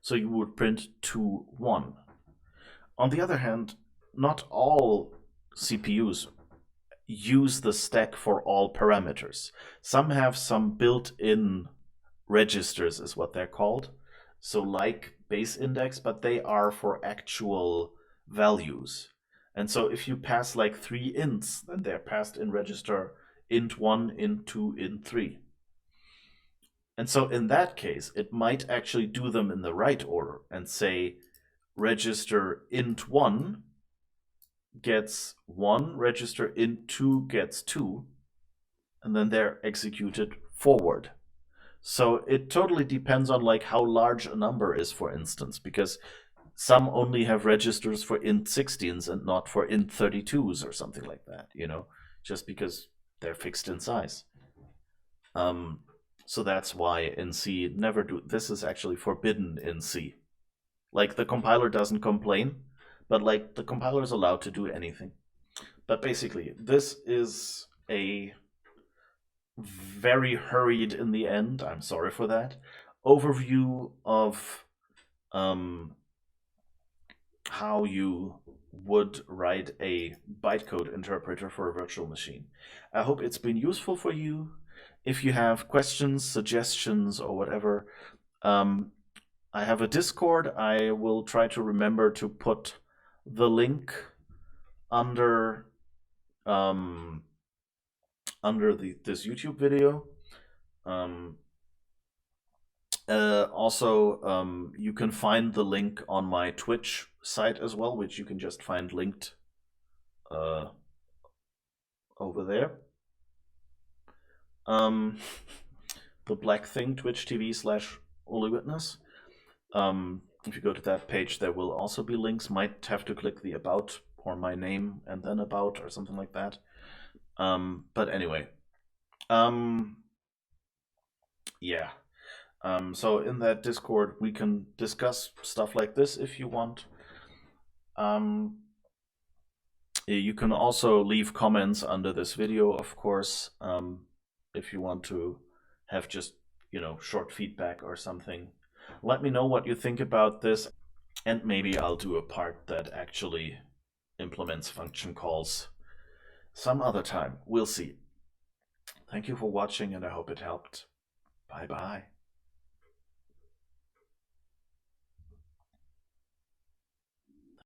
so you would print 2, 1. On the other hand, not all CPUs use the stack for all parameters. Some have some built-in registers, is what they're called. So like base index, but they are for actual values. And so if you pass like 3 ints, then they're passed in register int1, int2, int3. And so in that case, it might actually do them in the right order and say register int1 gets 1, register int2 gets 2, and then they're executed forward. So it totally depends on like how large a number is, for instance, because some only have registers for int16s and not for int32s or something like that, you know, just because they're fixed in size. So that's why in C never do this is actually forbidden in C. Like the compiler doesn't complain, but like the compiler is allowed to do anything. But basically, this is a very hurried in the end, I'm sorry for that, overview of how you would write a bytecode interpreter for a virtual machine. I hope it's been useful for you. If you have questions, suggestions, or whatever, I have a Discord. I will try to remember to put the link under this YouTube video. Also, you can find the link on my Twitch site as well, which you can just find linked over there. The black thing, Twitch TV/OnlyWitness. If you go to that page, there will also be links. Might have to click the about or my name and then about or something like that. But anyway, yeah. So in that Discord, we can discuss stuff like this if you want. You can also leave comments under this video, of course, if you want to have just, you know, short feedback or something. Let me know what you think about this, and maybe I'll do a part that actually implements function calls some other time. We'll see. Thank you for watching, and I hope it helped. Bye-bye.